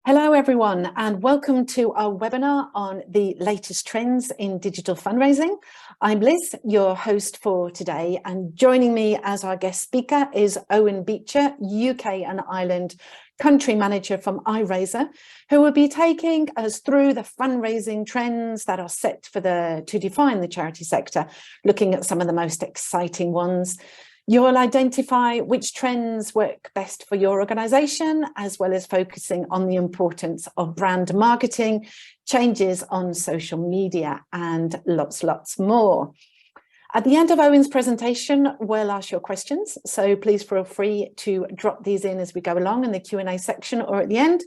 Hello, everyone, and welcome to our webinar on the latest trends in digital fundraising. I'm Liz, your host for today, and joining me as our guest speaker is Owen Beecher, UK and Ireland Country Manager from iRaiser, who will be taking us through the fundraising trends that are set to define the charity sector, looking at some of the most exciting ones. You'll identify which trends work best for your organisation, as well as focusing on the importance of brand marketing, changes on social media, and lots more. At the end of Owen's presentation, we'll ask your questions, so please feel free to drop these in as we go along in the Q&A section or at the end.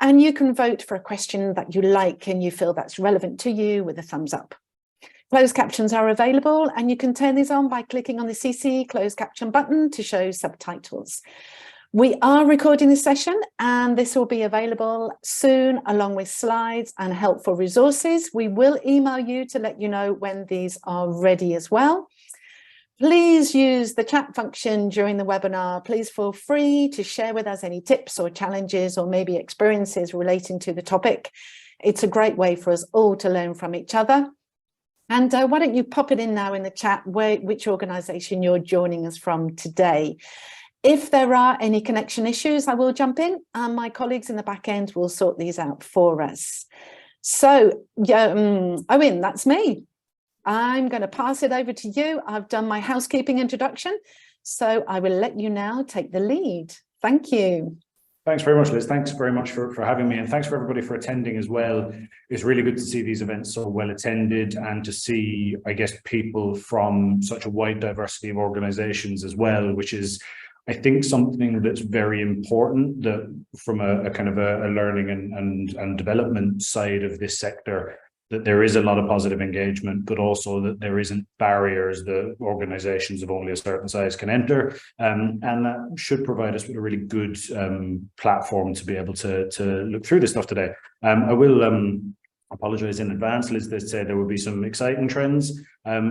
And you can vote for a question that you like and you feel that's relevant to you with a thumbs up. Closed captions are available, and you can turn these on by clicking on the CC closed caption button to show subtitles. We are recording this session, and this will be available soon along with slides and helpful resources. We will email you to let you know when these are ready as well. Please use the chat function during the webinar. Please feel free to share with us any tips or challenges or maybe experiences relating to the topic. It's a great way for us all to learn from each other. And why don't you pop it in now in the chat which organisation you're joining us from today. If there are any connection issues, I will jump in and my colleagues in the back end will sort these out for us. So, Owen, that's me. I'm going to pass it over to you. I've done my housekeeping introduction, so I will let you now take the lead. Thank you. Thanks very much, Liz. Thanks very much for having me, and thanks for everybody for attending as well. It's really good to see these events so well attended and to see, I guess, people from such a wide diversity of organizations as well, which is, I think, something that's very important, that from a kind of a learning and development side of this sector, that there is a lot of positive engagement, but also that there isn't barriers that organizations of only a certain size can enter. And that should provide us with a really good platform to be able to look through this stuff today. I will apologize in advance. Liz did say there will be some exciting trends.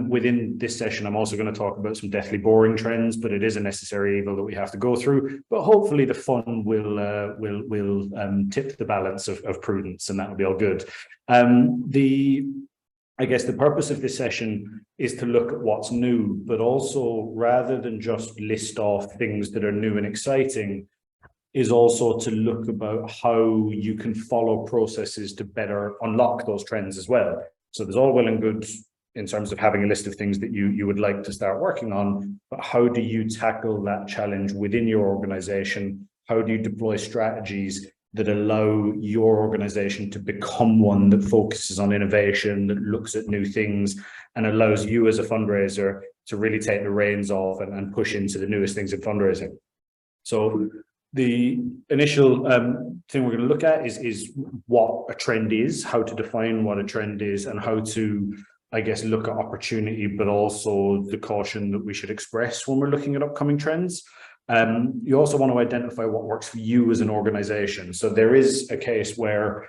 Within this session, I'm also going to talk about some deathly boring trends, but it is a necessary evil that we have to go through. But hopefully the fun will tip the balance of prudence, and that will be all good. I guess the purpose of this session is to look at what's new, but also, rather than just list off things that are new and exciting, is also to look about how you can follow processes to better unlock those trends as well. So there's all well and good in terms of having a list of things that you would like to start working on, but how do you tackle that challenge within your organization? How do you deploy strategies that allow your organization to become one that focuses on innovation, that looks at new things, and allows you as a fundraiser to really take the reins off and push into the newest things in fundraising? So the initial thing we're going to look at is what a trend is, how to define what a trend is, and how to, I guess, look at opportunity, but also the caution that we should express when we're looking at upcoming trends. You also want to identify what works for you as an organization. So there is a case where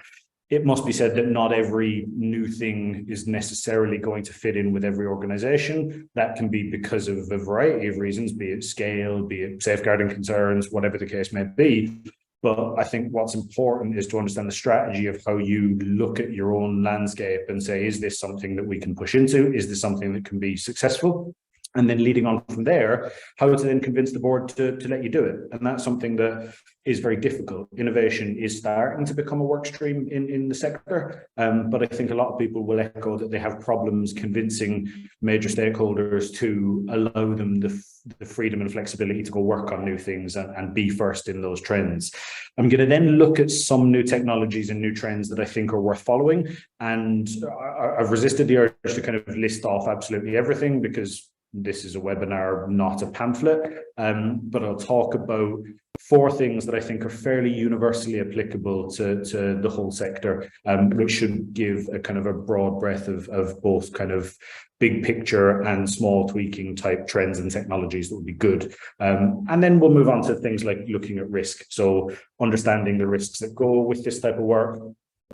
it must be said that not every new thing is necessarily going to fit in with every organization. That can be because of a variety of reasons, be it scale, be it safeguarding concerns, whatever the case may be. But I think what's important is to understand the strategy of how you look at your own landscape and say, is this something that we can push into? Is this something that can be successful? And then leading on from there, how to then convince the board to let you do it. And that's something that is very difficult. Innovation is starting to become a work stream in the sector, but I think a lot of people will echo that they have problems convincing major stakeholders to allow them the freedom and flexibility to go work on new things and be first in those trends. I'm going to then look at some new technologies and new trends that I think are worth following. And I've resisted the urge to kind of list off absolutely everything, because this is a webinar, not a pamphlet, but I'll talk about 4 things that I think are fairly universally applicable to the whole sector, which should give a kind of a broad breadth of both kind of big picture and small tweaking type trends and technologies that would be good. And then we'll move on to things like looking at risk. So understanding the risks that go with this type of work,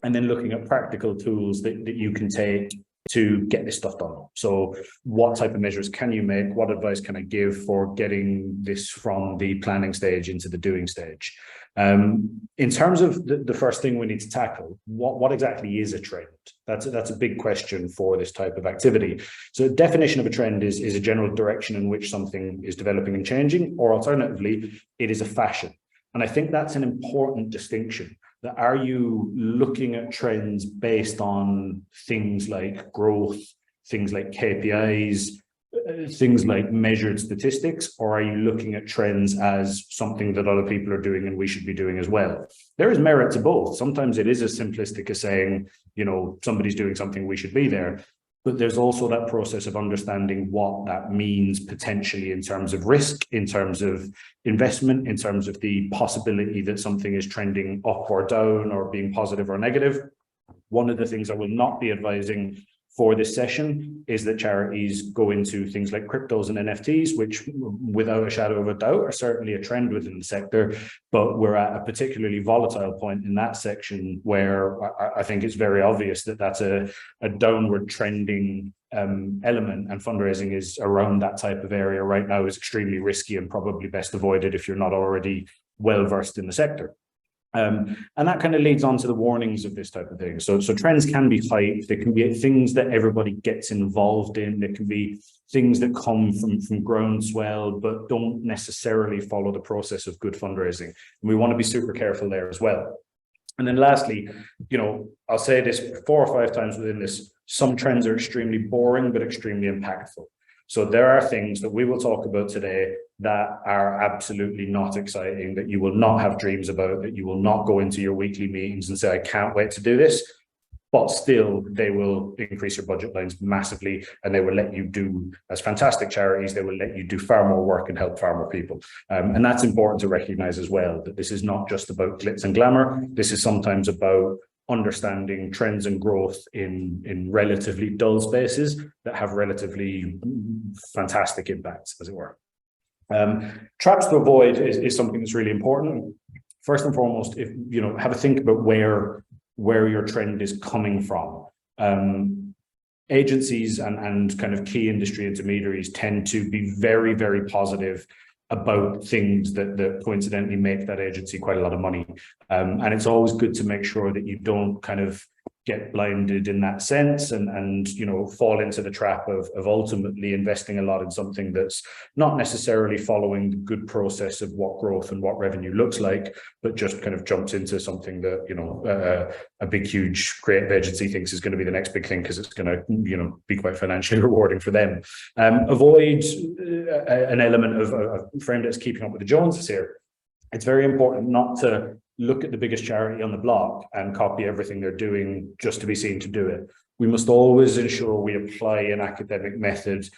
and then looking at practical tools that you can take to get this stuff done. So what type of measures can you make? What advice can I give for getting this from the planning stage into the doing stage? In terms of the first thing we need to tackle, what exactly is a trend? That's a big question for this type of activity. So the definition of a trend is a general direction in which something is developing and changing, or alternatively, it is a fashion. And I think that's an important distinction. That are you looking at trends based on things like growth, things like KPIs, things like measured statistics, or are you looking at trends as something that other people are doing and we should be doing as well? There is merit to both. Sometimes it is as simplistic as saying, you know, somebody's doing something, we should be there. But there's also that process of understanding what that means potentially in terms of risk, in terms of investment, in terms of the possibility that something is trending up or down or being positive or negative. One of the things I will not be advising for this session is that charities go into things like cryptos and NFTs, which without a shadow of a doubt are certainly a trend within the sector, but we're at a particularly volatile point in that section where I think it's very obvious that that's a downward trending element, and fundraising is around that type of area right now is extremely risky and probably best avoided if you're not already well versed in the sector. And that kind of leads on to the warnings of this type of thing. So trends can be hype. They can be things that everybody gets involved in. There can be things that come from groundswell, but don't necessarily follow the process of good fundraising. And we want to be super careful there as well. And then lastly, you know, I'll say this 4 or 5 times within this, some trends are extremely boring, but extremely impactful. So there are things that we will talk about today that are absolutely not exciting, that you will not have dreams about, that you will not go into your weekly meetings and say, I can't wait to do this. But still, they will increase your budget lines massively, and they will let you do, as fantastic charities, they will let you do far more work and help far more people. And that's important to recognize as well, that this is not just about glitz and glamour. This is sometimes about understanding trends and growth in relatively dull spaces that have relatively fantastic impacts, as it were. Traps to avoid is something that's really important. First and foremost, if you know, have a think about where your trend is coming from. Agencies and kind of key industry intermediaries tend to be very, very positive about things that coincidentally make that agency quite a lot of money. And it's always good to make sure that you don't kind of get blinded in that sense and you know, fall into the trap of ultimately investing a lot in something that's not necessarily following the good process of what growth and what revenue looks like, but just kind of jumps into something that, you know, a big, huge creative agency thinks is going to be the next big thing because it's going to, you know, be quite financially rewarding for them. Avoid an element of a frame that's keeping up with the Joneses here. It's very important not to look at the biggest charity on the block and copy everything they're doing just to be seen to do it. We must always ensure we apply an academic method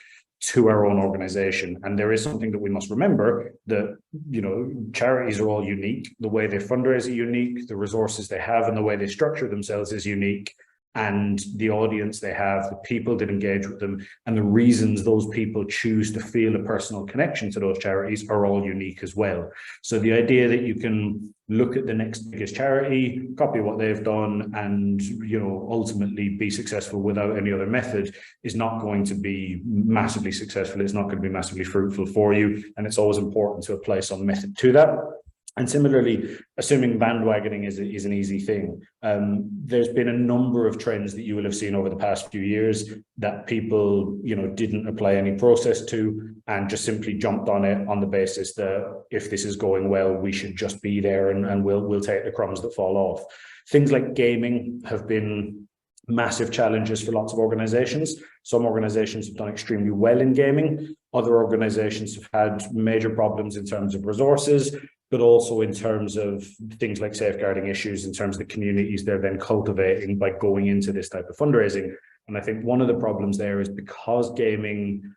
to our own organization. And there is something that we must remember, that, you know, charities are all unique. The way they fundraise are unique, the resources they have and the way they structure themselves is unique. And the audience they have, the people that engage with them, and the reasons those people choose to feel a personal connection to those charities are all unique as well. So the idea that you can look at the next biggest charity, copy what they've done, and, you know, ultimately be successful without any other method is not going to be massively successful. It's not going to be massively fruitful for you. And it's always important to apply some method to that. And similarly, assuming bandwagoning is an easy thing, there's been a number of trends that you will have seen over the past few years that people, you know, didn't apply any process to and just simply jumped on it on the basis that if this is going well, we should just be there and we'll take the crumbs that fall off. Things like gaming have been massive challenges for lots of organizations. Some organizations have done extremely well in gaming. Other organizations have had major problems in terms of resources, but also in terms of things like safeguarding issues, in terms of the communities they're then cultivating by going into this type of fundraising. And I think one of the problems there is because gaming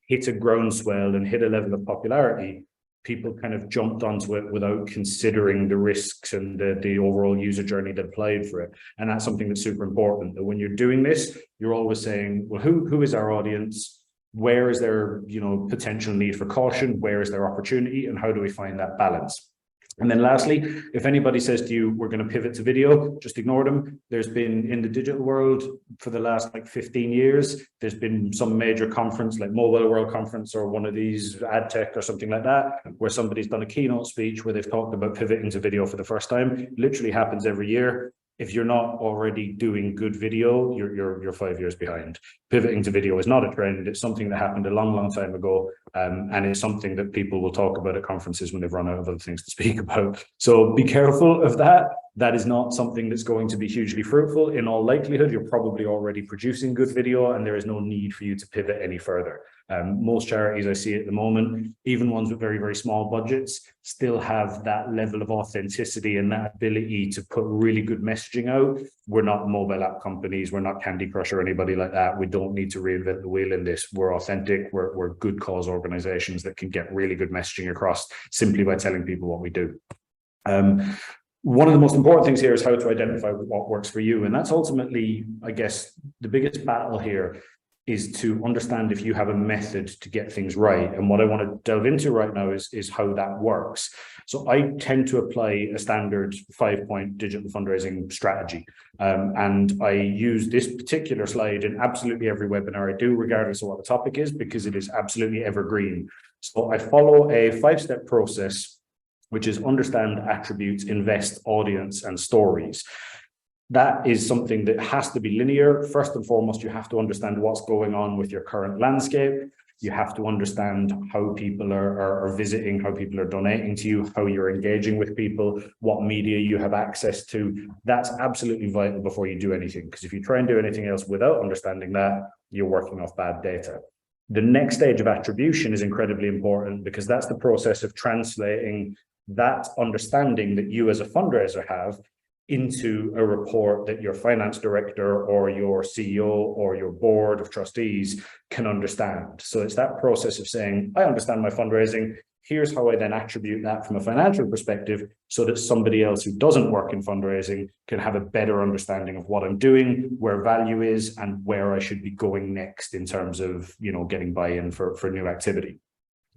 hit a groundswell and hit a level of popularity, people kind of jumped onto it without considering the risks and the overall user journey that applied for it. And that's something that's super important, that when you're doing this, you're always saying, well, who is our audience? Where is there, you know, potential need for caution? Where is there opportunity? And how do we find that balance? And then lastly, if anybody says to you, we're going to pivot to video, just ignore them. There's been in the digital world for the last like 15 years, there's been some major conference like Mobile World Conference or one of these ad tech or something like that, where somebody's done a keynote speech where they've talked about pivoting to video for the first time. It literally happens every year. If you're not already doing good video, you're 5 years behind. Pivoting to video is not a trend. It's something that happened a long time ago. And it's something that people will talk about at conferences when they've run out of other things to speak about. So be careful of that. That is not something that's going to be hugely fruitful. In all likelihood, you're probably already producing good video and there is no need for you to pivot any further. Most charities I see at the moment, even ones with very small budgets, still have that level of authenticity and that ability to put really good messaging out. We're not mobile app companies. We're not Candy Crush or anybody like that. We don't need to reinvent the wheel in this. We're authentic. We're good cause organizations that can get really good messaging across simply by telling people what we do. One of the most important things here is how to identify what works for you. And that's ultimately, I guess, the biggest battle here is to understand if you have a method to get things right. And what I want to delve into right now is how that works. So I tend to apply a standard 5-point digital fundraising strategy. And I use this particular slide in absolutely every webinar I do, regardless of what the topic is, because it is absolutely evergreen. So I follow a 5-step process, which is understand, attributes, invest, audience, and stories. That is something that has to be linear. First and foremost, you have to understand what's going on with your current landscape. You have to understand how people are visiting, how people are donating to you, how you're engaging with people, what media you have access to. That's absolutely vital before you do anything, because if you try and do anything else without understanding that, you're working off bad data. The next stage of attribution is incredibly important, because that's the process of translating that understanding that you as a fundraiser have into a report that your finance director or your CEO or your board of trustees can understand. So it's that process of saying, I understand my fundraising. Here's how I then attribute that from a financial perspective so that somebody else who doesn't work in fundraising can have a better understanding of what I'm doing, where value is, and where I should be going next in terms of, getting buy-in for new activity.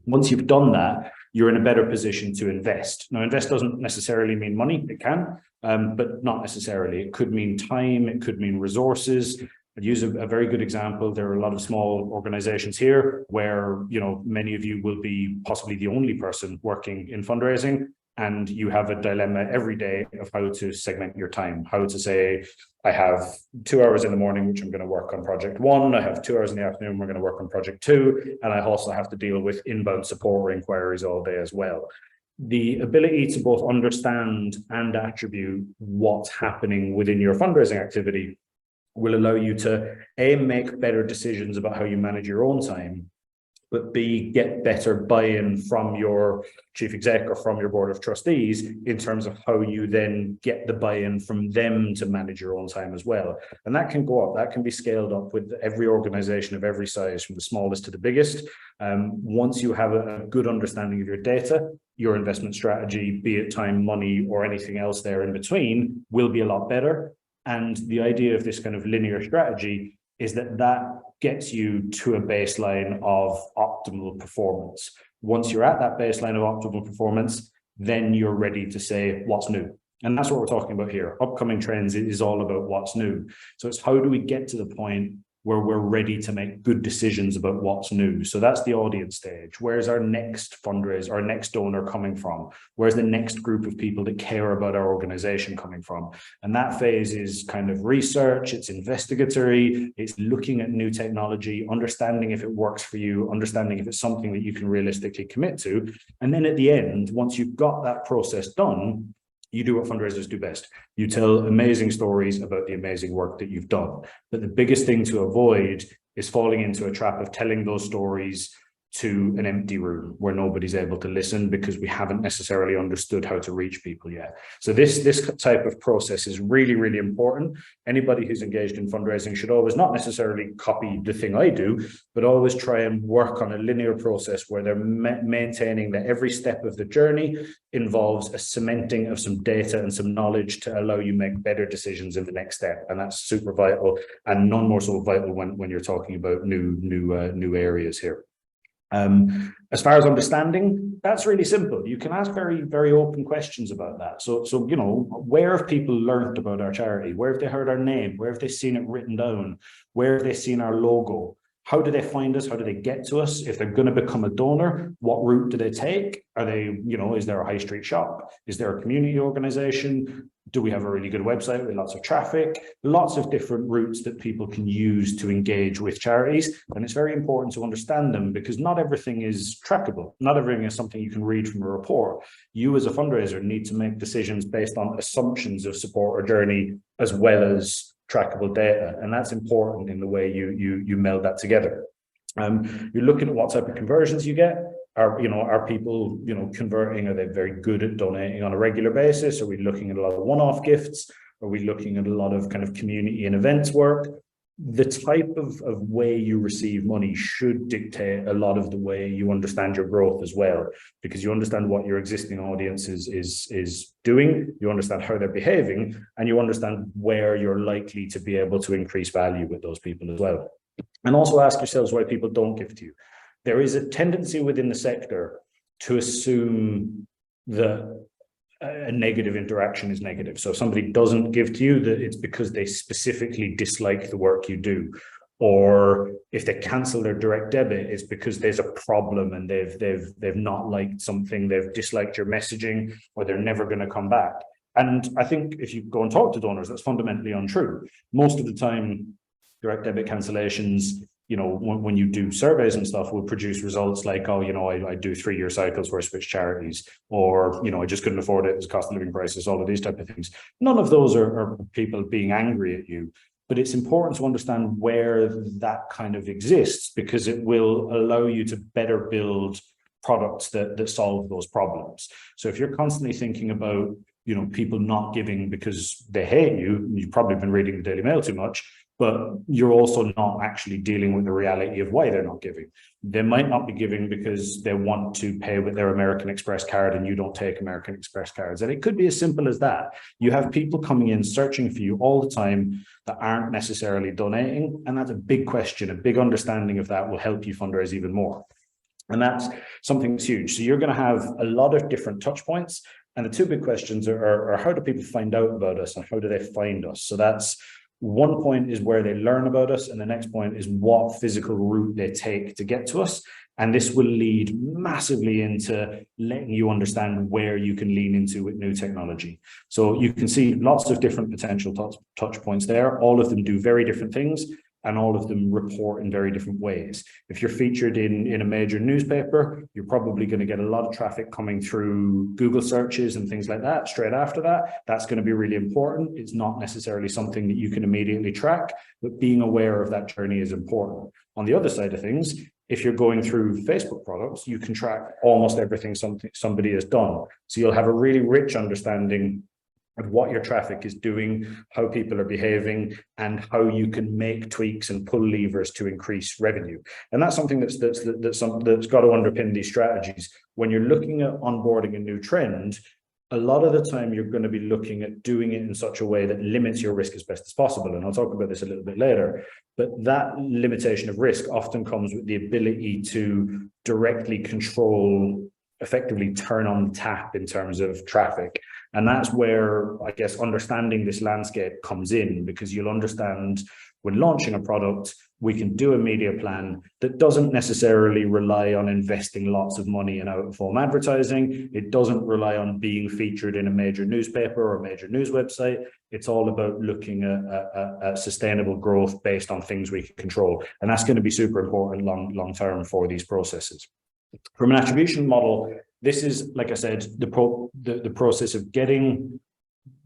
Once you've done that, you're in a better position to invest. Now, invest doesn't necessarily mean money. It can, but not necessarily. It could mean time. It could mean resources. I'd use a very good example. There are a lot of small organizations here where, many of you will be possibly the only person working in fundraising. And you have a dilemma every day of how to segment your time, how to say, I have 2 hours in the morning, which I'm going to work on project 1. I have 2 hours in the afternoon, we're going to work on project 2. And I also have to deal with inbound support inquiries all day as well. The ability to both understand and attribute what's happening within your fundraising activity will allow you to, A, make better decisions about how you manage your own time, but B, get better buy-in from your chief exec or from your board of trustees in terms of how you then get the buy-in from them to manage your own time as well. And that can go up, that can be scaled up with every organization of every size, from the smallest to the biggest. Once you have a good understanding of your data, your investment strategy, be it time, money, or anything else there in between, will be a lot better. And the idea of this kind of linear strategy is that gets you to a baseline of optimal performance. Once you're at that baseline of optimal performance, then you're ready to say what's new. And that's what we're talking about here. Upcoming trends is all about what's new. So it's how do we get to the point where we're ready to make good decisions about what's new. So that's the audience stage. Where's our next fundraiser, our next donor coming from? Where's the next group of people that care about our organization coming from? And that phase is kind of research, it's investigatory, it's looking at new technology, understanding if it works for you, understanding if it's something that you can realistically commit to. And then at the end, once you've got that process done, you do what fundraisers do best. You tell amazing stories about the amazing work that you've done. But the biggest thing to avoid is falling into a trap of telling those stories to an empty room where nobody's able to listen because we haven't necessarily understood how to reach people yet. So this type of process is really, really important. Anybody who's engaged in fundraising should always not necessarily copy the thing I do, but always try and work on a linear process where they're maintaining that every step of the journey involves a cementing of some data and some knowledge to allow you make better decisions in the next step. And that's super vital, and none more so vital when you're talking about new areas here. As far as understanding, that's really simple. You can ask very, very open questions about that. So, you know, where have people learned about our charity? Where have they heard our name? Where have they seen it written down? Where have they seen our logo? How do they find us? How do they get to us? If they're going to become a donor, what route do they take? Are they, you know, is there a high street shop? Is there a community organization? Do we have a really good website with lots of traffic? Lots of different routes that people can use to engage with charities. And it's very important to understand them, because not everything is trackable. Not everything is something you can read from a report. You as a fundraiser need to make decisions based on assumptions of support or journey, as well as trackable data. And that's important in the way you meld that together. You're looking at what type of conversions you get. Are people, you know, converting? Are they very good at donating on a regular basis? Are we looking at a lot of one-off gifts? Are we looking at a lot of kind of community and events work? The type of way you receive money should dictate a lot of the way you understand your growth as well, because you understand what your existing audience is doing, you understand how they're behaving, and you understand where you're likely to be able to increase value with those people as well. And also ask yourselves why people don't give to you. There is a tendency within the sector to assume that a negative interaction is negative. So if somebody doesn't give to you, that it's because they specifically dislike the work you do. Or if they cancel their direct debit, it's because there's a problem and they've not liked something, they've disliked your messaging, or they're never going to come back. And I think if you go and talk to donors, that's fundamentally untrue. Most of the time, direct debit cancellations, you know, when you do surveys and stuff, will produce results like, oh, you know, I do 3-year cycles where I switch charities, or, you know, I just couldn't afford it, it's cost of living crisis, all of these type of things. None of those are people being angry at you, but it's important to understand where that kind of exists, because it will allow you to better build products that solve those problems. So if you're constantly thinking about, you know, people not giving because they hate you, you've probably been reading the Daily Mail too much, but you're also not actually dealing with the reality of why they're not giving. They might not be giving because they want to pay with their American Express card and you don't take American Express cards. And it could be as simple as that. You have people coming in searching for you all the time that aren't necessarily donating. And that's a big question. A big understanding of that will help you fundraise even more. And that's something that's huge. So you're going to have a lot of different touch points. And the two big questions are how do people find out about us and how do they find us? So that's one point, is where they learn about us, and the next point is what physical route they take to get to us. And this will lead massively into letting you understand where you can lean into with new technology. So you can see lots of different potential touch points there. All of them do very different things, and all of them report in very different ways. If you're featured in a major newspaper, you're probably going to get a lot of traffic coming through Google searches and things like that straight after that. That's going to be really important. It's not necessarily something that you can immediately track, but being aware of that journey is important. On the other side of things, if you're going through Facebook products, you can track almost everything somebody has done. So you'll have a really rich understanding of what your traffic is doing, how people are behaving, and how you can make tweaks and pull levers to increase revenue. And that's something that's got to underpin these strategies. When you're looking at onboarding a new trend, a lot of the time you're going to be looking at doing it in such a way that limits your risk as best as possible. And I'll talk about this a little bit later. But that limitation of risk often comes with the ability to directly control, effectively turn on the tap in terms of traffic. And that's where, I guess, understanding this landscape comes in, because you'll understand when launching a product, we can do a media plan that doesn't necessarily rely on investing lots of money in out-of-home advertising. It doesn't rely on being featured in a major newspaper or a major news website. It's all about looking at sustainable growth based on things we can control. And that's going to be super important long term for these processes. From an attribution model, this is, like I said, the process of getting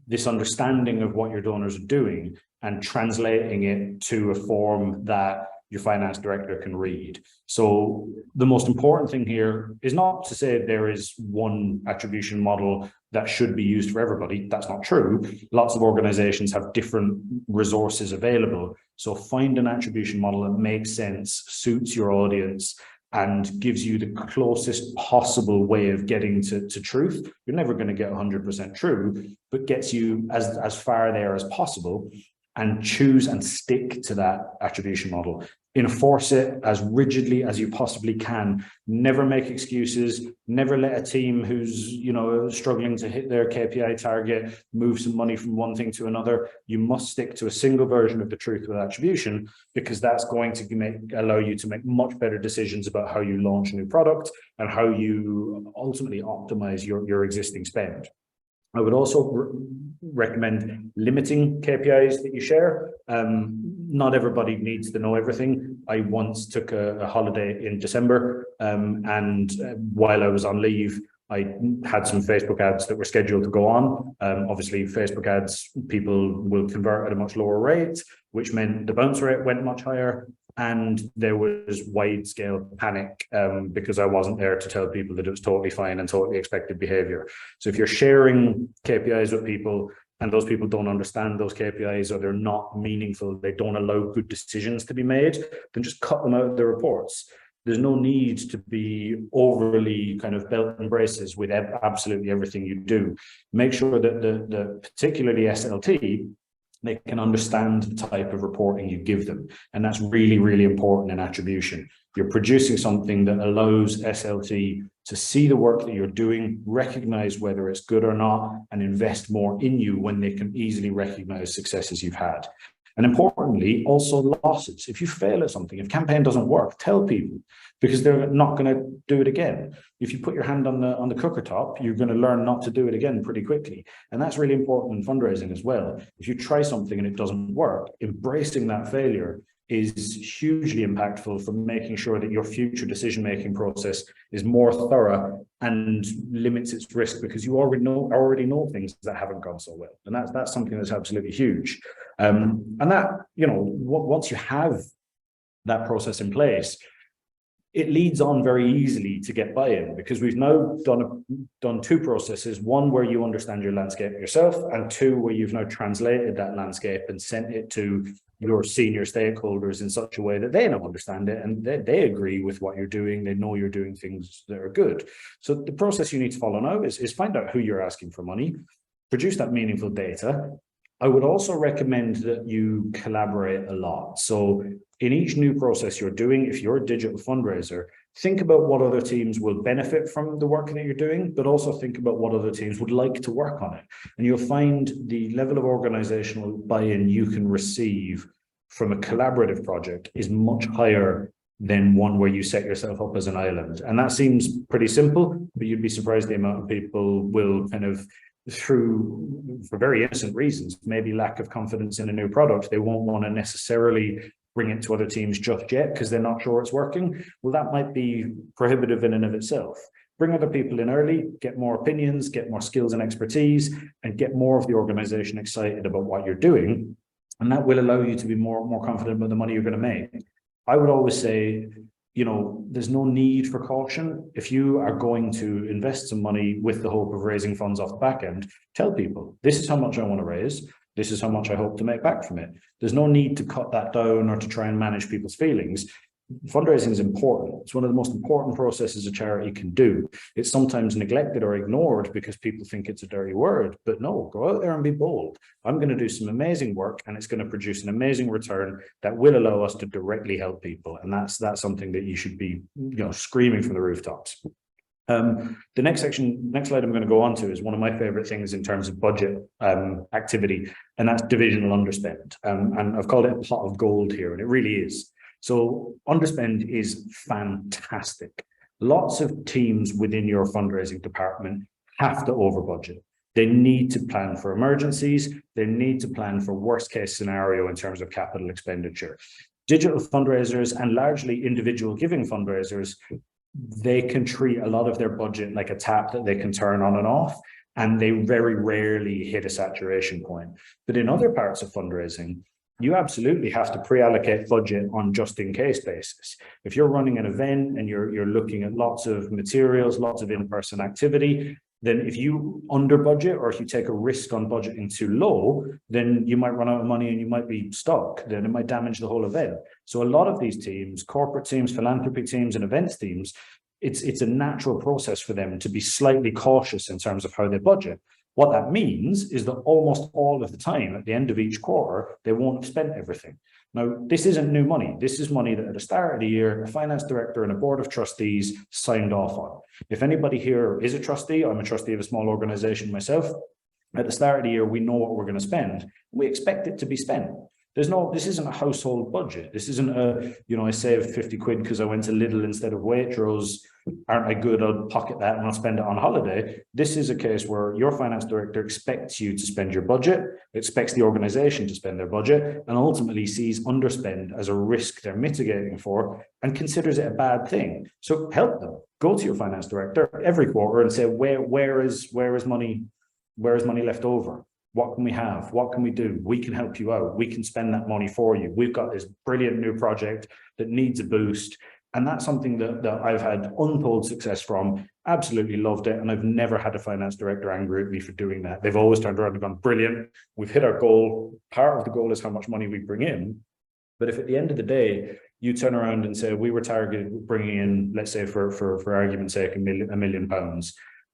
this understanding of what your donors are doing and translating it to a form that your finance director can read. So the most important thing here is not to say there is one attribution model that should be used for everybody. That's not true. Lots of organizations have different resources available. So find an attribution model that makes sense, suits your audience, and gives you the closest possible way of getting to truth. You're never going to get 100% true, but gets you as far there as possible. and choose and stick to that attribution model. Enforce it as rigidly as you possibly can. Never make excuses. Never let a team who's, struggling to hit their KPI target move some money from one thing to another. You must stick to a single version of the truth with attribution, because that's going to allow you to make much better decisions about how you launch a new product and how you ultimately optimize your existing spend. I would also recommend limiting KPIs that you share. Not everybody needs to know everything. I once took a holiday in December, and while I was on leave, I had some Facebook ads that were scheduled to go on. Obviously, Facebook ads, people will convert at a much lower rate, which meant the bounce rate went much higher. And there was wide scale panic because I wasn't there to tell people that it was totally fine and totally expected behavior. So if you're sharing KPIs with people and those people don't understand those KPIs, or they're not meaningful, they don't allow good decisions to be made, then just cut them out of the reports. There's no need to be overly kind of belt and braces with absolutely everything you do. Make sure that the particularly SLT, they can understand the type of reporting you give them. And that's really, really important in attribution. You're producing something that allows SLT to see the work that you're doing, recognize whether it's good or not, and invest more in you when they can easily recognize successes you've had. And importantly, also losses. If you fail at something, if campaign doesn't work, tell people, because they're not going to do it again. If you put your hand on the cooker top, you're going to learn not to do it again pretty quickly. And that's really important in fundraising as well. If you try something and it doesn't work, embracing that failure is hugely impactful for making sure that your future decision-making process is more thorough and limits its risk, because you already know things that haven't gone so well. And that's something that's absolutely huge. And that, once you have that process in place, it leads on very easily to get buy-in, because we've now done two processes: one where you understand your landscape yourself, and two where you've now translated that landscape and sent it to your senior stakeholders in such a way that they now understand it and they agree with what you're doing. They know you're doing things that are good. So the process you need to follow now is find out who you're asking for money, produce that meaningful data. I would also recommend that you collaborate a lot. So in each new process you're doing, if you're a digital fundraiser, think about what other teams will benefit from the work that you're doing, but also think about what other teams would like to work on it. And you'll find the level of organizational buy-in you can receive from a collaborative project is much higher than one where you set yourself up as an island. And that seems pretty simple, but you'd be surprised the amount of people will kind of, for very innocent reasons, maybe lack of confidence in a new product, they won't want to necessarily bring it to other teams just yet because they're not sure it's working. Well, that might be prohibitive in and of itself. Bring other people in early, get more opinions, get more skills and expertise, and get more of the organization excited about what you're doing. And that will allow you to be more confident about the money you're going to make. I would always say, there's no need for caution. If you are going to invest some money with the hope of raising funds off the back end, tell people, this is how much I want to raise. This is how much I hope to make back from it. There's no need to cut that down or to try and manage people's feelings. Fundraising is important. It's one of the most important processes a charity can do. It's sometimes neglected or ignored because people think it's a dirty word, but no, go out there and be bold. I'm going to do some amazing work and it's going to produce an amazing return that will allow us to directly help people. And that's something that you should be, screaming from the rooftops. The next slide I'm going to go on to is one of my favorite things in terms of budget activity, and that's divisional underspend. And I've called it a pot of gold here, and it really is. So underspend is fantastic. Lots of teams within your fundraising department have to over budget. They need to plan for emergencies. They need to plan for worst case scenario in terms of capital expenditure. Digital fundraisers and largely individual giving fundraisers, they can treat a lot of their budget like a tap that they can turn on and off, and they very rarely hit a saturation point. But in other parts of fundraising, you absolutely have to pre-allocate budget on just-in-case basis. If you're running an event and you're looking at lots of materials, lots of in-person activity, then if you under budget or if you take a risk on budgeting too low, then you might run out of money and you might be stuck. Then it might damage the whole event. So a lot of these teams, corporate teams, philanthropy teams, and events teams, it's a natural process for them to be slightly cautious in terms of how they budget. What that means is that almost all of the time, at the end of each quarter, they won't have spent everything. Now, this isn't new money. This is money that at the start of the year, a finance director and a board of trustees signed off on. If anybody here is a trustee, I'm a trustee of a small organization myself. At the start of the year, we know what we're going to spend. We expect it to be spent. This isn't a household budget. This isn't a, I saved 50 quid because I went to Lidl instead of Waitrose. Aren't I good? I'll pocket that and I'll spend it on holiday. This is a case where your finance director expects you to spend your budget, expects the organization to spend their budget, and ultimately sees underspend as a risk they're mitigating for and considers it a bad thing. So help them. Go to your finance director every quarter and say, where is money left over? What can we have? What can we do? We can help you out. We can spend that money for you. We've got this brilliant new project that needs a boost. And that's something that I've had untold success from. Absolutely loved it. And I've never had a finance director angry at me for doing that. They've always turned around and gone, brilliant. We've hit our goal. Part of the goal is how much money we bring in. But if at the end of the day, you turn around and say, we were targeted bringing in, let's say for argument's sake, £1 million,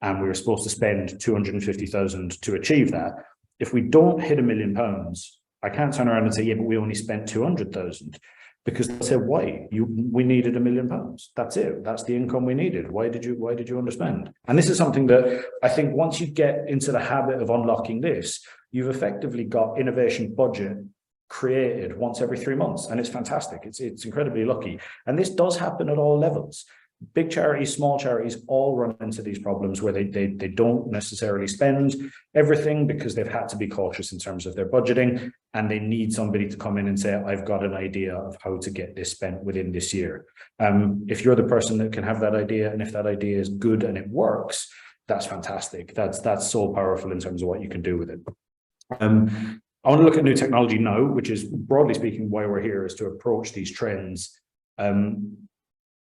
and we were supposed to spend 250,000 to achieve that. If we don't hit £1 million, I can't turn around and say, yeah, but we only spent 200,000, because they'll say, why? We needed £1 million. That's it. That's the income we needed. Why did you underspend? And this is something that I think once you get into the habit of unlocking this, you've effectively got innovation budget created once every 3 months, and it's fantastic. It's incredibly lucky. And this does happen at all levels. Big charities, small charities all run into these problems where they don't necessarily spend everything because they've had to be cautious in terms of their budgeting, and they need somebody to come in and say, I've got an idea of how to get this spent within this year. If you're the person that can have that idea, and if that idea is good and it works, that's fantastic. That's so powerful in terms of what you can do with it. I want to look at new technology now, which is, broadly speaking, why we're here, is to approach these trends. I'm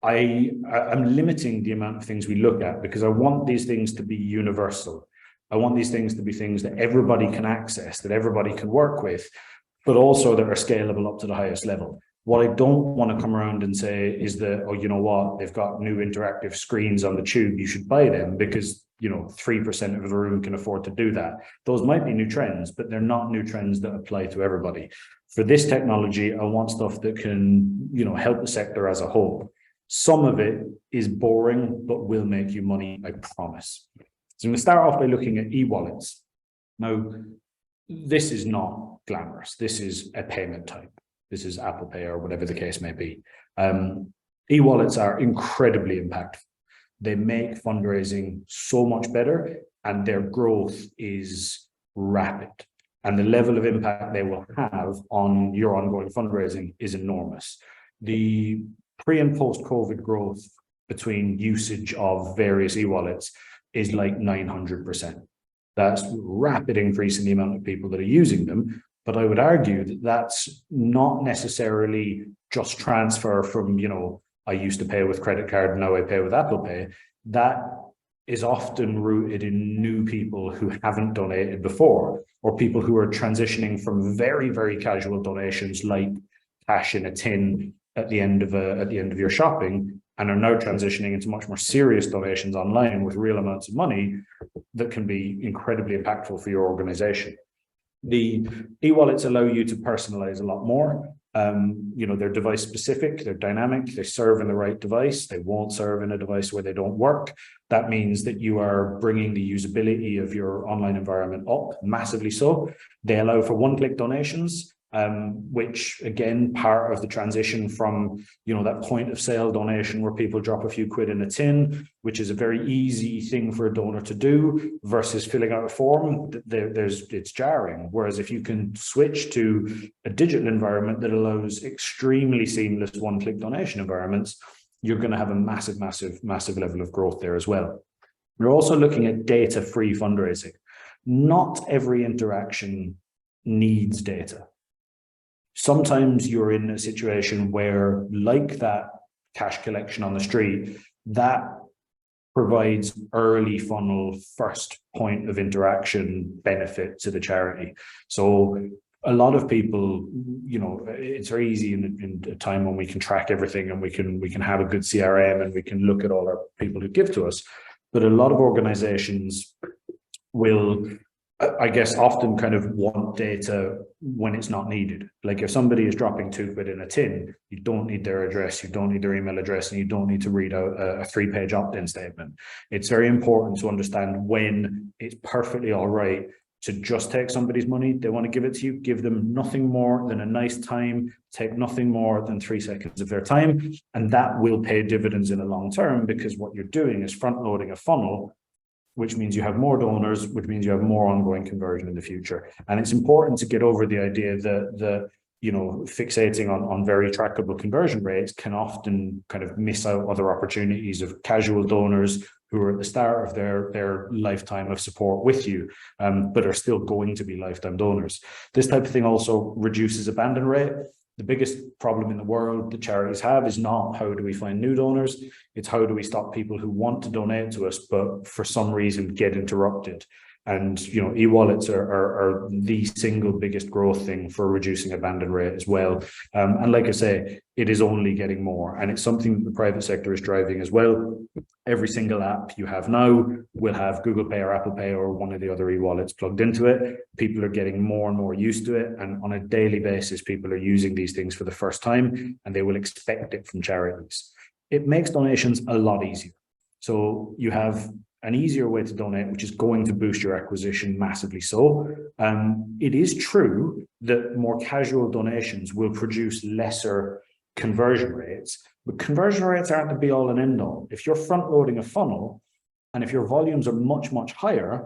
limiting the amount of things we look at because I want these things to be universal. I want these things to be things that everybody can access, that everybody can work with, but also that are scalable up to the highest level. What I don't want to come around and say is that, oh, you know what, they've got new interactive screens on the tube, you should buy them because, 3% of the room can afford to do that. Those might be new trends, but they're not new trends that apply to everybody. For this technology, I want stuff that can, help the sector as a whole. Some of it is boring, but will make you money, I promise. So I'm going to start off by looking at e-wallets. Now, this is not glamorous. This is a payment type. This is Apple Pay or whatever the case may be. E-wallets are incredibly impactful. They make fundraising so much better, and their growth is rapid. And the level of impact they will have on your ongoing fundraising is enormous. The pre and post COVID growth between usage of various e-wallets is like 900%. That's rapid increase in the amount of people that are using them. But I would argue that that's not necessarily just transfer from, I used to pay with credit card and now I pay with Apple Pay. That is often rooted in new people who haven't donated before, or people who are transitioning from very, very casual donations like cash in a tin at the end of your shopping, and are now transitioning into much more serious donations online with real amounts of money that can be incredibly impactful for your organization. The e-wallets allow you to personalize a lot more. They're device specific, they're dynamic, they serve in the right device, they won't serve in a device where they don't work. That means that you are bringing the usability of your online environment up massively so. They allow for one-click donations, which again, part of the transition from, that point of sale donation where people drop a few quid in a tin, which is a very easy thing for a donor to do, versus filling out a form, it's jarring. Whereas if you can switch to a digital environment that allows extremely seamless one-click donation environments, you're going to have a massive, massive, massive level of growth there as well. We're also looking at data-free fundraising. Not every interaction needs data. Sometimes you're in a situation where, like that cash collection on the street, that provides early funnel, first point of interaction benefit to the charity. So a lot of people, it's very easy in a time when we can track everything and we can have a good CRM and we can look at all our people who give to us. But a lot of organizations will I guess often kind of want data when it's not needed. Like if somebody is dropping £2 in a tin, you don't need their address, you don't need their email address, and you don't need to read out a 3-page opt-in statement. It's very important to understand when it's perfectly all right to just take somebody's money. They want to give it to you, give them nothing more than a nice time, take nothing more than 3 seconds of their time, and that will pay dividends in the long term, because what you're doing is front loading a funnel, which means you have more donors, which means you have more ongoing conversion in the future. And it's important to get over the idea that fixating on very trackable conversion rates can often kind of miss out other opportunities of casual donors who are at the start of their lifetime of support with you, but are still going to be lifetime donors. This type of thing also reduces abandon rate. The biggest problem in the world that charities have is not how do we find new donors, it's how do we stop people who want to donate to us, but for some reason get interrupted. And e-wallets are the single biggest growth thing for reducing abandon rate as well. And like I say, it is only getting more, and it's something that the private sector is driving as well. Every single app you have now will have Google Pay or Apple Pay or one of the other e-wallets plugged into it. People are getting more and more used to it, and on a daily basis, people are using these things for the first time, and they will expect it from charities. It makes donations a lot easier. So you have an easier way to donate, which is going to boost your acquisition massively so. It is true that more casual donations will produce lesser conversion rates, but conversion rates aren't the be all and end all. If you're front loading a funnel, and if your volumes are much, much higher,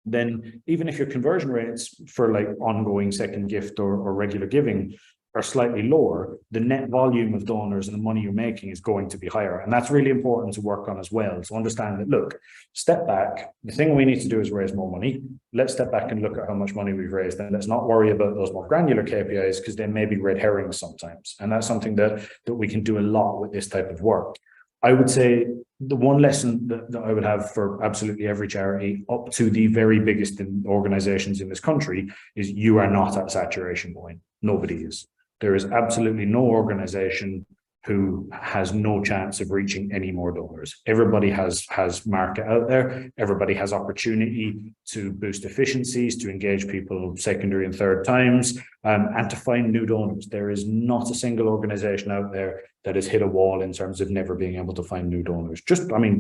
then even if your conversion rates for like ongoing second gift or regular giving are slightly lower, the net volume of donors and the money you're making is going to be higher. And that's really important to work on as well. So understand that, look, step back. The thing we need to do is raise more money. Let's step back and look at how much money we've raised. And let's not worry about those more granular KPIs, because they may be red herrings sometimes. And that's something that we can do a lot with this type of work. I would say the one lesson that I would have for absolutely every charity, up to the very biggest organizations in this country, is you are not at saturation point. Nobody is. There is absolutely no organization who has no chance of reaching any more donors. Everybody has market out there. Everybody has opportunity to boost efficiencies, to engage people secondary and third times, and to find new donors. There is not a single organization out there that has hit a wall in terms of never being able to find new donors.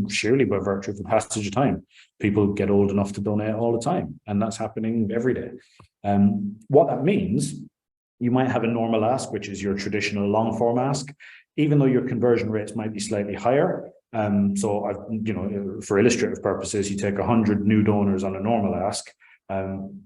Surely by virtue of the passage of time, people get old enough to donate all the time, and that's happening every day. What that means, you might have a normal ask, which is your traditional long form ask, even though your conversion rates might be slightly higher. For illustrative purposes, you take 100 new donors on a normal ask,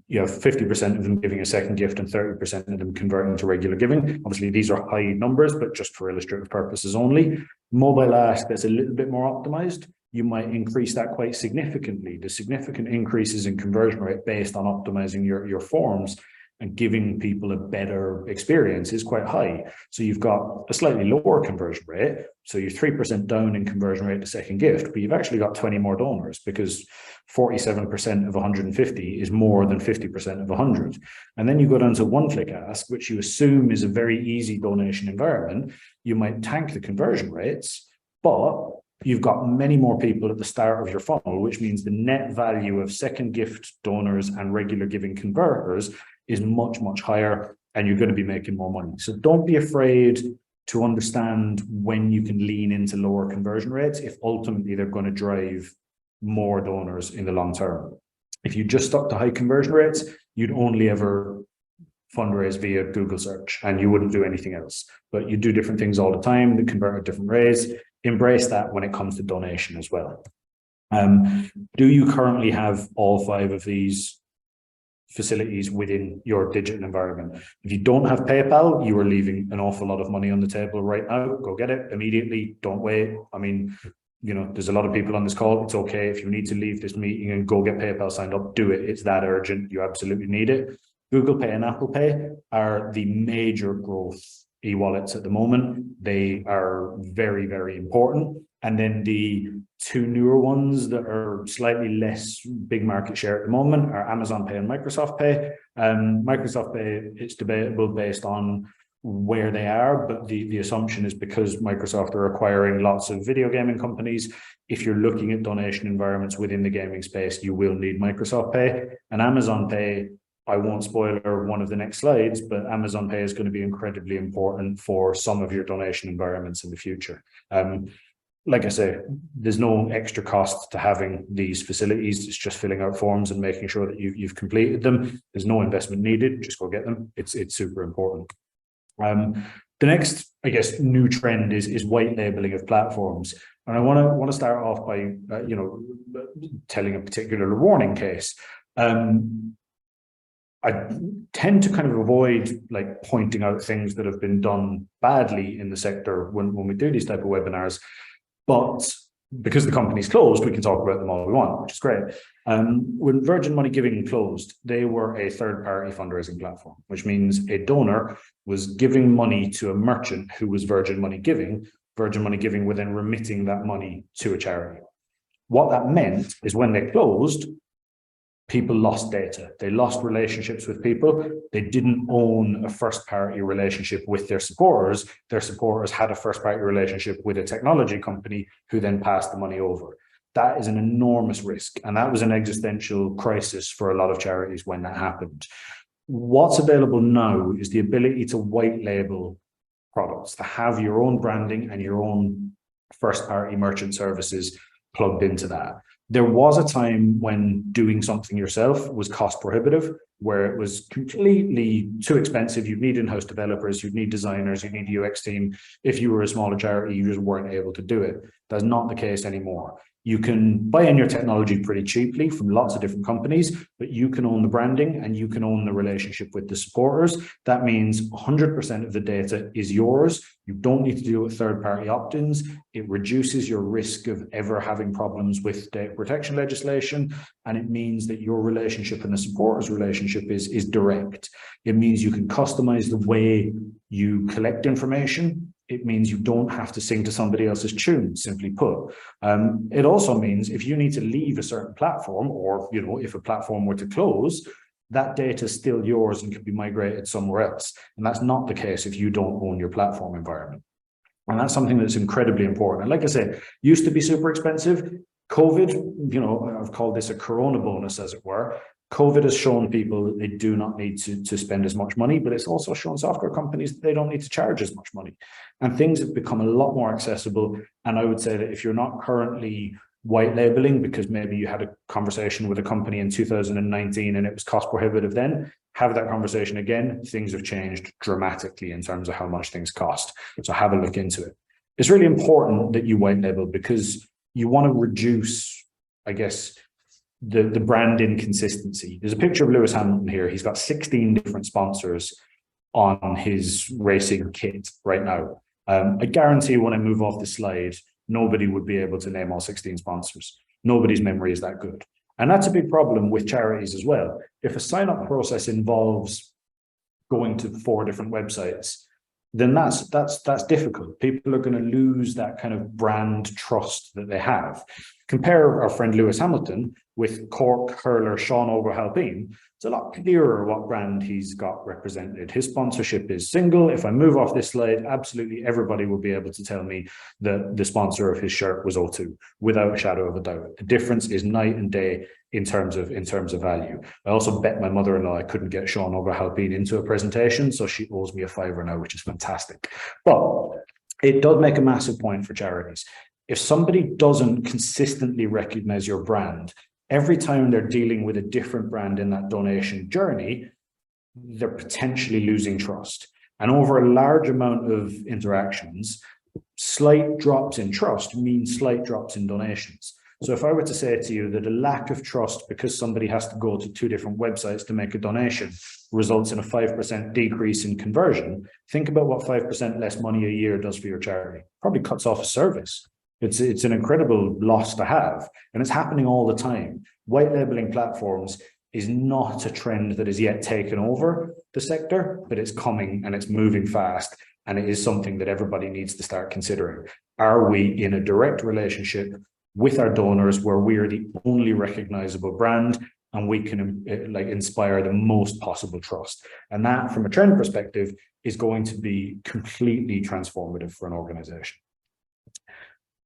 you have 50% of them giving a second gift and 30% of them converting to regular giving. Obviously, these are high numbers, but just for illustrative purposes only. Mobile ask that's a little bit more optimized, you might increase that quite significantly. The significant increases in conversion rate based on optimizing your forms and giving people a better experience is quite high. So you've got a slightly lower conversion rate. So you're 3% down in conversion rate to second gift, but you've actually got 20 more donors, because 47% of 150 is more than 50% of 100. And then you go down to one click ask, which you assume is a very easy donation environment. You might tank the conversion rates, but you've got many more people at the start of your funnel, which means the net value of second gift donors and regular giving converters is much, much higher, and you're going to be making more money. So don't be afraid to understand when you can lean into lower conversion rates, if ultimately they're going to drive more donors in the long term. If you just stuck to high conversion rates, you'd only ever fundraise via Google search and you wouldn't do anything else. But you do different things all the time that convert at different rates. Embrace that when it comes to donation as well. Do you currently have all 5 of these facilities within your digital environment? If you don't have PayPal, you are leaving an awful lot of money on the table right now. Go get it immediately. Don't wait. I mean, there's a lot of people on this call. It's okay if you need to leave this meeting and go get PayPal signed up, do it. It's that urgent. You absolutely need it. Google Pay and Apple Pay are the major growth e-wallets at the moment. They are very, very important. And then the 2 newer ones that are slightly less big market share at the moment are Amazon Pay and Microsoft Pay. Microsoft Pay, it's debatable based on where they are, but the assumption is because Microsoft are acquiring lots of video gaming companies, if you're looking at donation environments within the gaming space, you will need Microsoft Pay. And Amazon Pay, I won't spoil one of the next slides, but Amazon Pay is going to be incredibly important for some of your donation environments in the future. Like I say, there's no extra cost to having these facilities. It's just filling out forms and making sure that you've completed them. There's no investment needed. Just go get them. It's super important. The next, I guess, new trend is white labeling of platforms, and I want to start off by telling a particular warning case. I tend to kind of avoid like pointing out things that have been done badly in the sector when we do these type of webinars, but because the company's closed, we can talk about them all we want, which is great. When Virgin Money Giving closed, they were a third-party fundraising platform, which means a donor was giving money to a merchant who was Virgin Money Giving. Virgin Money Giving were then remitting that money to a charity. What that meant is when they closed, people lost data. They lost relationships with people. They didn't own a first-party relationship with their supporters. Their supporters had a first-party relationship with a technology company who then passed the money over. That is an enormous risk. And that was an existential crisis for a lot of charities when that happened. What's available now is the ability to white label products, to have your own branding and your own first-party merchant services plugged into that. There was a time when doing something yourself was cost prohibitive, where it was completely too expensive. You'd need in-house developers, you'd need designers, you'd need a UX team. If you were a smaller charity, you just weren't able to do it. That's not the case anymore. You can buy in your technology pretty cheaply from lots of different companies, but you can own the branding and you can own the relationship with the supporters. That means 100% of the data is yours. You don't need to deal with third-party opt-ins. It reduces your risk of ever having problems with data protection legislation. And it means that your relationship and the supporters' relationship is direct. It means you can customize the way you collect information. It means you don't have to sing to somebody else's tune, simply put. It also means if you need to leave a certain platform, or if a platform were to close, that data is still yours and can be migrated somewhere else. And that's not the case if you don't own your platform environment. And that's something that's incredibly important. And like I said, used to be super expensive. COVID, I've called this a corona bonus, as it were. COVID has shown people that they do not need to spend as much money, but it's also shown software companies that they don't need to charge as much money. And things have become a lot more accessible. And I would say that if you're not currently white labeling, because maybe you had a conversation with a company in 2019 and it was cost prohibitive then, have that conversation again. Things have changed dramatically in terms of how much things cost. So have a look into it. It's really important that you white label because you want to reduce, I guess, the brand inconsistency. There's a picture of Lewis Hamilton here. He's got 16 different sponsors on his racing kit right now. I guarantee when I move off the slide, nobody would be able to name all 16 sponsors. Nobody's memory is that good. And that's a big problem with charities as well. If a sign-up process involves going to 4 different websites, then that's difficult. People are going to lose that kind of brand trust that they have. Compare our friend Lewis Hamilton with Cork hurler Sean Overhalpine. It's a lot clearer what brand he's got represented. His sponsorship is single. If I move off this slide, absolutely everybody will be able to tell me that the sponsor of his shirt was O2 without a shadow of a doubt. The difference is night and day in terms of value. I also bet my mother-in-law I couldn't get Sean Overhalpine into a presentation, so she owes me a £5 now, which is fantastic. But it does make a massive point for charities. If somebody doesn't consistently recognize your brand, every time they're dealing with a different brand in that donation journey, they're potentially losing trust. And over a large amount of interactions, slight drops in trust mean slight drops in donations. So if I were to say to you that a lack of trust because somebody has to go to 2 different websites to make a donation results in a 5% decrease in conversion, think about what 5% less money a year does for your charity. Probably cuts off a service. It's an incredible loss to have, and it's happening all the time. White labeling platforms is not a trend that is yet taken over the sector, but it's coming and it's moving fast, and it is something that everybody needs to start considering. Are we in a direct relationship with our donors where we are the only recognizable brand, and we can like inspire the most possible trust. And that, from a trend perspective, is going to be completely transformative for an organization.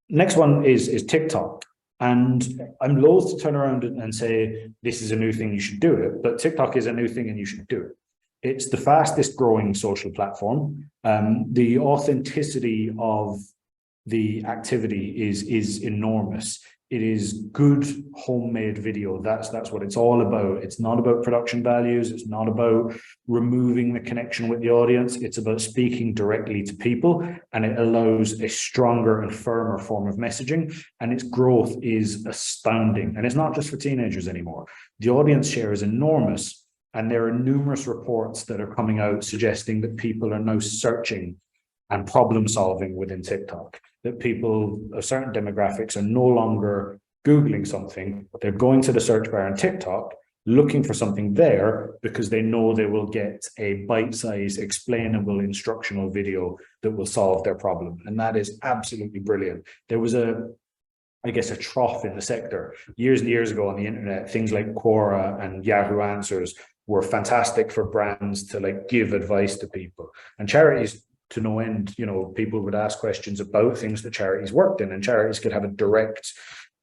Next one is TikTok. And I'm loath to turn around and say, this is a new thing, you should do it. But TikTok is a new thing and you should do it. It's the fastest growing social platform. The authenticity of the activity is enormous. It is good homemade video. That's what it's all about. It's not about production values. It's not about removing the connection with the audience. It's about speaking directly to people, and it allows a stronger and firmer form of messaging, and its growth is astounding. And it's not just for teenagers anymore. The audience share is enormous, and there are numerous reports that are coming out suggesting that people are now searching and problem solving within TikTok, that people of certain demographics are no longer Googling something, but they're going to the search bar on TikTok, looking for something there because they know they will get a bite-sized, explainable, instructional video that will solve their problem. And that is absolutely brilliant. There was a trough in the sector. Years and years ago on the internet, things like Quora and Yahoo Answers were fantastic for brands to like give advice to people. And charities, to no end, people would ask questions about things that charities worked in, and charities could have a direct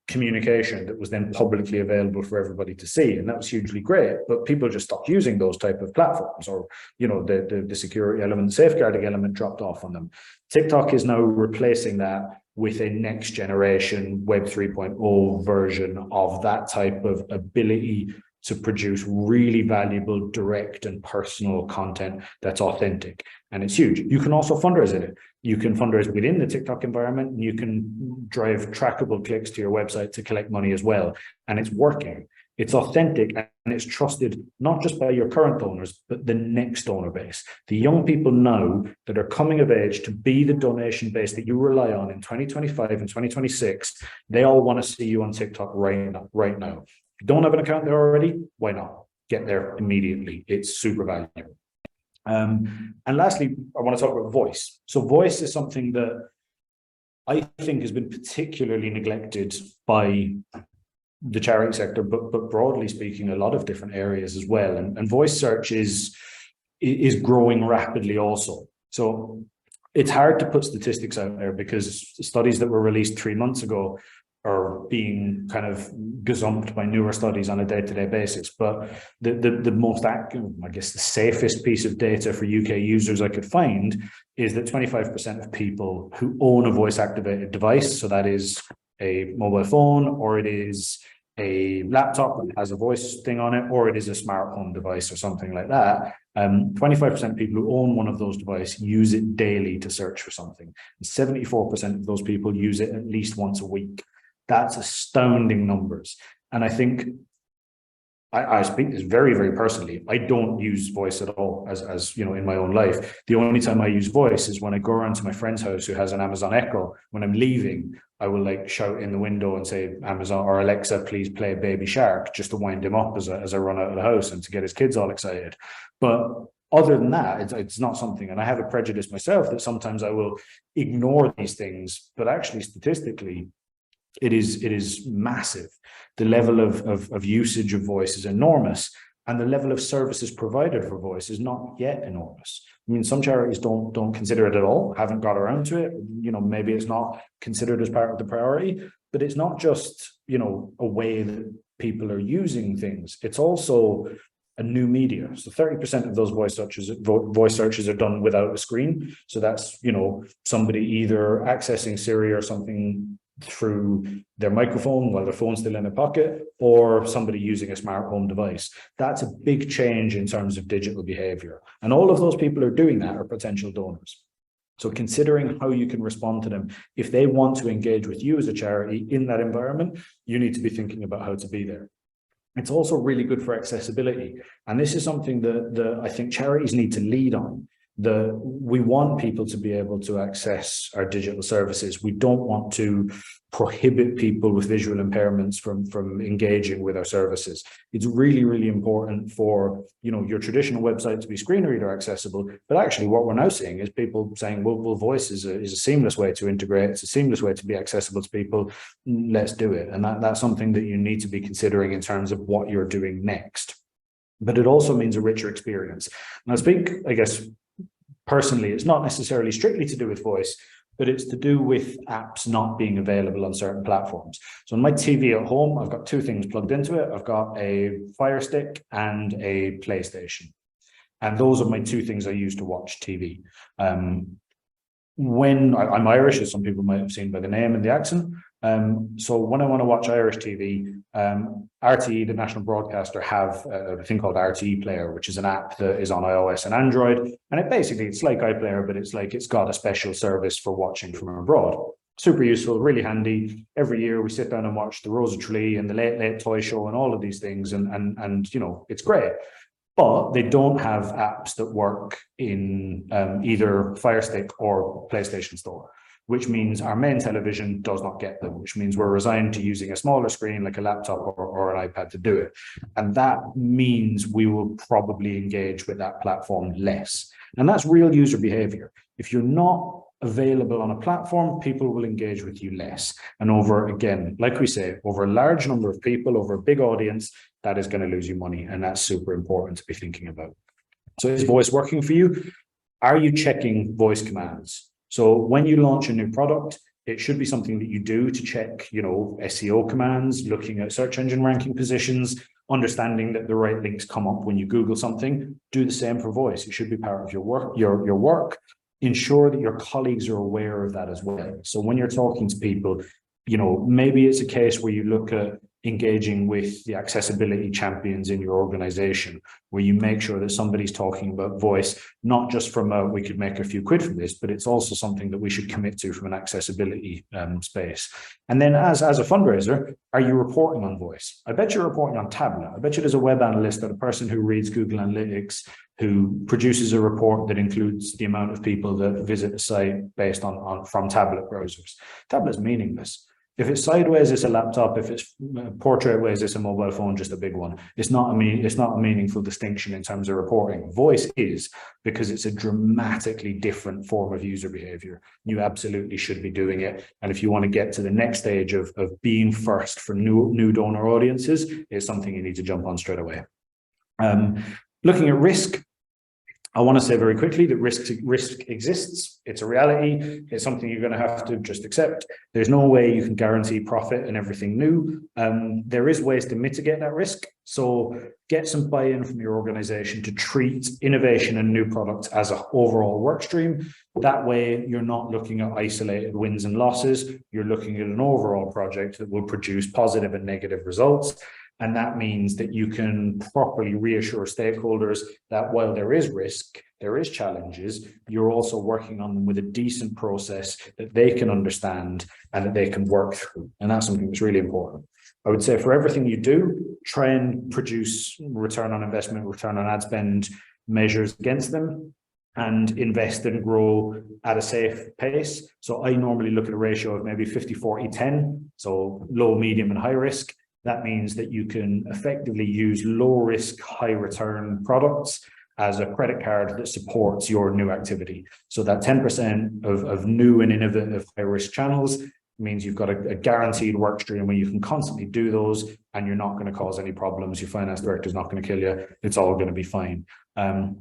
communication that was then publicly available for everybody to see. And that was hugely great, but people just stopped using those type of platforms, or, the security element, safeguarding element dropped off on them. TikTok is now replacing that with a next generation Web 3.0 version of that type of ability to produce really valuable, direct and personal content that's authentic. And it's huge. You can also fundraise in it. You can fundraise within the TikTok environment, and you can drive trackable clicks to your website to collect money as well. And it's working. It's authentic, and it's trusted not just by your current donors, but the next donor base. The young people now that are coming of age to be the donation base that you rely on in 2025 and 2026, they all want to see you on TikTok right now. If you don't have an account there already, why not? Get there immediately. It's super valuable. And lastly, I want to talk about voice. So voice is something that I think has been particularly neglected by the charity sector, but broadly speaking, a lot of different areas as well. And voice search is growing rapidly also. So it's hard to put statistics out there because studies that were released 3 months ago are being kind of gazumped by newer studies on a day-to-day basis. But the most active, I guess the safest piece of data for UK users I could find is that 25% of people who own a voice-activated device, so that is a mobile phone, or it is a laptop that has a voice thing on it, or it is a smart home device or something like that, 25% of people who own one of those devices use it daily to search for something. And 74% of those people use it at least once a week. That's astounding numbers. And I think I speak this very, very personally. I don't use voice at all as in my own life. The only time I use voice is when I go around to my friend's house who has an Amazon Echo. When I'm leaving, I will like shout in the window and say, Amazon or Alexa, please play Baby Shark, just to wind him up as I run out of the house and to get his kids all excited. But other than that, it's not something, and I have a prejudice myself that sometimes I will ignore these things, but actually statistically, it is massive. The level of usage of voice is enormous, and the level of services provided for voice is not yet enormous. I mean, some charities don't consider it at all, haven't got around to it. Maybe it's not considered as part of the priority, but it's not just, a way that people are using things. It's also a new media. So 30% of those voice searches are done without a screen. So that's, somebody either accessing Siri or something through their microphone while their phone's still in their pocket, or somebody using a smart home device. That's a big change in terms of digital behavior. And all of those people who are doing that are potential donors. So considering how you can respond to them, if they want to engage with you as a charity in that environment, you need to be thinking about how to be there. It's also really good for accessibility. And this is something that I think charities need to lead on. We want people to be able to access our digital services. We don't want to prohibit people with visual impairments from engaging with our services. It's really, really important for, you know, your traditional website to be screen reader accessible. But actually what we're now seeing is people saying, well, voice is a seamless way to integrate. It's a seamless way to be accessible to people. Let's do it. And that's something that you need to be considering in terms of what you're doing next. But it also means a richer experience. And I speak, I guess, personally, it's not necessarily strictly to do with voice, but it's to do with apps not being available on certain platforms. So on my TV at home, I've got two things plugged into it. I've got a Fire Stick and a PlayStation. And those are my two things I use to watch TV. When I'm Irish, as some people might have seen by the name and the accent. So when I want to watch Irish TV, RTE, the national broadcaster, have a thing called RTE Player, which is an app that is on iOS and Android. And it's like iPlayer, but it's got a special service for watching from abroad. Super useful, really handy. Every year we sit down and watch the Rose of Tralee and the Late Late Toy Show and all of these things. And you know, it's great. But they don't have apps that work in either Fire Stick or PlayStation Store, which means our main television does not get them, which means we're resigned to using a smaller screen like a laptop or an iPad to do it. And that means we will probably engage with that platform less. And that's real user behavior. If you're not available on a platform, people will engage with you less. And over, again, like we say, over a large number of people, over a big audience, that is going to lose you money. And that's super important to be thinking about. So is voice working for you? Are you checking voice commands? So when you launch a new product, it should be something that you do to check, you know, SEO commands, looking at search engine ranking positions, understanding that the right links come up when you Google something. Do the same for voice. It should be part of your work. Ensure that your colleagues are aware of that as well. So when you're talking to people, you know, maybe it's a case where you look at engaging with the accessibility champions in your organization, where you make sure that somebody's talking about voice, not just from a, we could make a few quid from this, but it's also something that we should commit to from an accessibility space. And then as a fundraiser, are you reporting on voice? I bet you're reporting on Tablet. I bet you there's a web analyst or a person who reads Google Analytics who produces a report that includes the amount of people that visit the site based on from tablet browsers. Tablet's meaningless. If it's sideways, it's a laptop. If it's portrait ways, it's a mobile phone, just a big one. It's not a meaningful distinction in terms of reporting. Voice is, because it's a dramatically different form of user behavior. You absolutely should be doing it. And if you want to get to the next stage of being first for new donor audiences, it's something you need to jump on straight away. Looking at risk, I want to say very quickly that risk exists. It's a reality. It's something you're going to have to just accept. There's no way you can guarantee profit in everything new. There is ways to mitigate that risk. So get some buy-in from your organization to treat innovation and new products as an overall work stream. That way, you're not looking at isolated wins and losses. You're looking at an overall project that will produce positive and negative results. And that means that you can properly reassure stakeholders that while there is risk, there is challenges, you're also working on them with a decent process that they can understand and that they can work through. And that's something that's really important. I would say for everything you do, try and produce return on investment, return on ad spend measures against them, and invest and grow at a safe pace. So I normally look at a ratio of maybe 50, 40, 10, so low, medium, and high risk. That means that you can effectively use low risk, high return products as a credit card that supports your new activity. So that 10% of new and innovative high risk channels means you've got a guaranteed work stream where you can constantly do those and you're not going to cause any problems. Your finance director is not going to kill you. It's all going to be fine.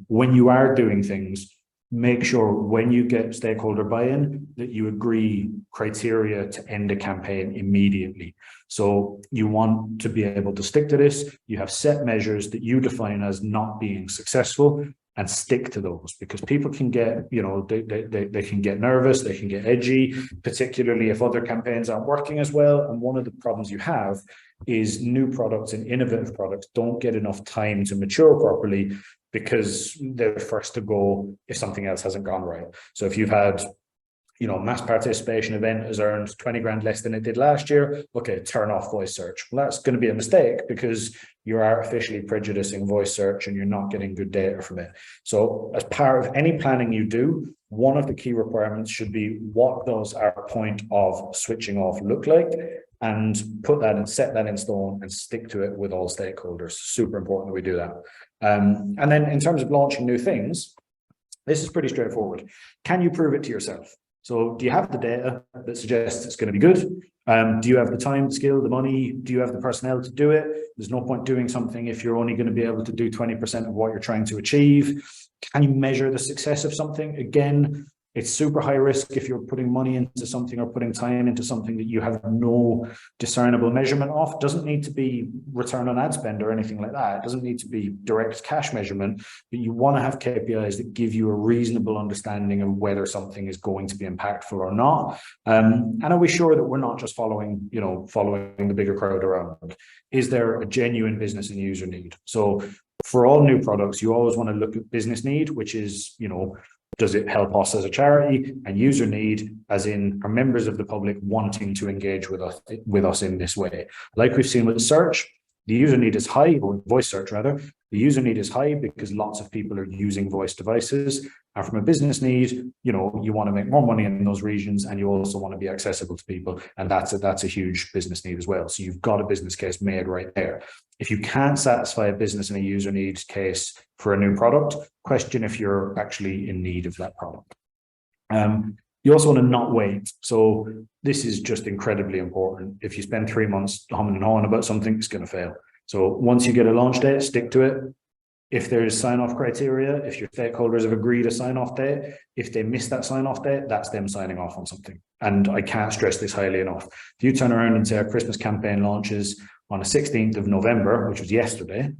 When you are doing things, make sure when you get stakeholder buy-in that you agree criteria to end a campaign immediately. So you want to be able to stick to this. You have set measures that you define as not being successful and stick to those, because people can get, you know, they can get nervous, they can get edgy, particularly if other campaigns aren't working as well. And one of the problems you have is new products and innovative products don't get enough time to mature properly because they're first to go if something else hasn't gone right. So if you've had mass participation event has earned 20 grand less than it did last year. Okay, turn off voice search. Well, that's going to be a mistake because you're artificially prejudicing voice search and you're not getting good data from it. So as part of any planning you do, one of the key requirements should be, what does our point of switching off look like? And put that and set that in stone and stick to it with all stakeholders. Super important that we do that. And then in terms of launching new things, this is pretty straightforward. Can you prove it to yourself? So do you have the data that suggests it's going to be good? Do you have the time, the skill, the money? Do you have the personnel to do it? There's no point doing something if you're only going to be able to do 20% of what you're trying to achieve. Can you measure the success of something? Again, it's super high risk if you're putting money into something or putting time into something that you have no discernible measurement of. It doesn't need to be return on ad spend or anything like that. It doesn't need to be direct cash measurement, but you want to have KPIs that give you a reasonable understanding of whether something is going to be impactful or not. And are we sure that we're not just following the bigger crowd around? Is there a genuine business and user need? So for all new products, you always want to look at business need, which is, does it help us as a charity, and user need, as in are members of the public wanting to engage with us in this way? Like we've seen with search, the user need is high, or voice search rather. The user need is high because lots of people are using voice devices. And from a business need, you want to make more money in those regions, and you also want to be accessible to people. And that's a huge business need as well. So you've got a business case made right there. If you can't satisfy a business and a user needs case for a new product, question if you're actually in need of that product. You also want to not wait. So this is just incredibly important. If you spend 3 months humming and hawing about something, it's going to fail. So once you get a launch date, stick to it. If there's sign-off criteria, if your stakeholders have agreed a sign-off date, if they miss that sign-off date, that's them signing off on something. And I can't stress this highly enough. If you turn around and say our Christmas campaign launches on the 16th of November, which was yesterday,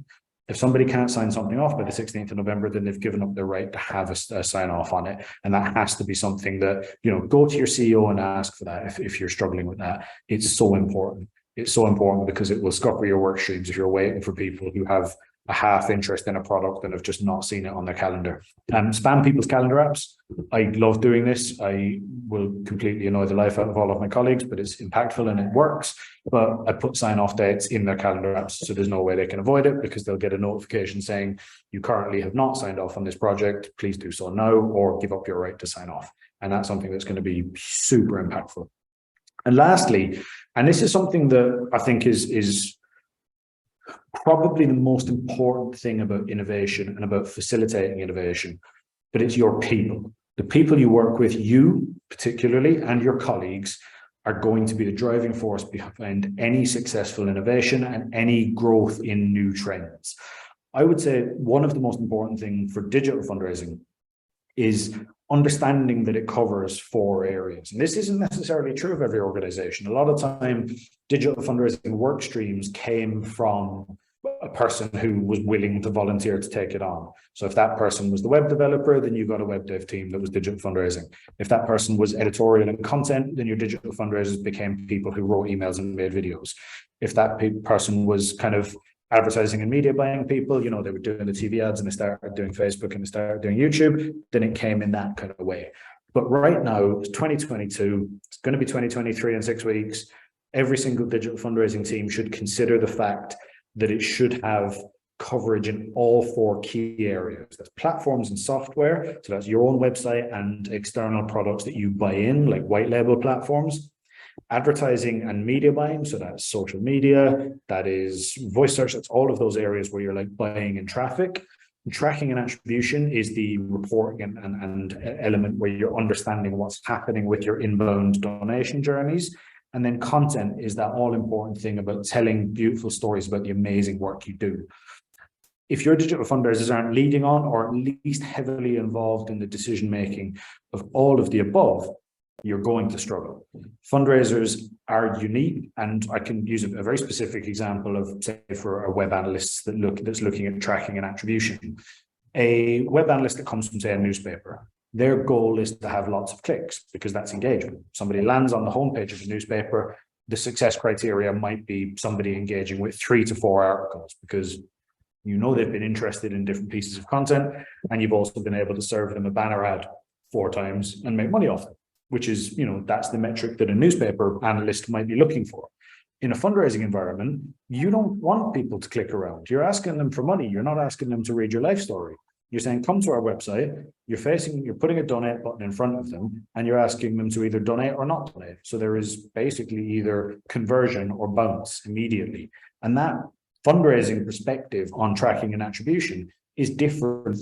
if somebody can't sign something off by the 16th of November, then they've given up their right to have a sign off on it. And that has to be something that, go to your CEO and ask for that if you're struggling with that. It's so important. It's so important because it will scupper your work streams if you're waiting for people who have a half interest in a product and have just not seen it on their calendar. Spam people's calendar apps. I love doing this. I will completely annoy the life out of all of my colleagues, but it's impactful and it works. But I put sign-off dates in their calendar apps, so there's no way they can avoid it, because they'll get a notification saying, you currently have not signed off on this project. Please do so now, or give up your right to sign off. And that's something that's going to be super impactful. And lastly, and this is something that I think is probably the most important thing about innovation and about facilitating innovation, but it's your people. The people you work with, you particularly, and your colleagues, are going to be the driving force behind any successful innovation and any growth in new trends. I would say one of the most important things for digital fundraising is understanding that it covers 4 areas. And this isn't necessarily true of every organization. A lot of time, digital fundraising work streams came from a person who was willing to volunteer to take it on. So if that person was the web developer, then you got a web dev team that was digital fundraising. If that person was editorial and content, then your digital fundraisers became people who wrote emails and made videos. If that person was kind of advertising and media buying people, they were doing the TV ads and they started doing Facebook and they started doing YouTube, then it came in that kind of way. But right now, it's 2022, it's going to be 2023 in 6 weeks. Every single digital fundraising team should consider the fact that it should have coverage in all 4 key areas. That's platforms and software. So that's your own website and external products that you buy in, like white label platforms. Advertising and media buying. So that's social media, that is voice search. That's all of those areas where you're like buying in traffic. And tracking and attribution is the reporting and element where you're understanding what's happening with your inbound donation journeys. And then content is that all important thing about telling beautiful stories about the amazing work you do. If your digital fundraisers aren't leading on, or at least heavily involved in the decision-making of all of the above, you're going to struggle. Fundraisers are unique, and I can use a very specific example of, say, for a web analyst that's looking at tracking and attribution. A web analyst that comes from, say, a newspaper, their goal is to have lots of clicks because that's engagement. Somebody lands on the homepage of a newspaper, the success criteria might be somebody engaging with 3 to 4 articles because they've been interested in different pieces of content, and you've also been able to serve them a banner ad 4 times and make money off it. which is, that's the metric that a newspaper analyst might be looking for. In a fundraising environment, you don't want people to click around. You're asking them for money. You're not asking them to read your life story. You're saying, come to our website, you're putting a donate button in front of them, and you're asking them to either donate or not donate. So there is basically either conversion or bounce immediately. And that fundraising perspective on tracking and attribution is different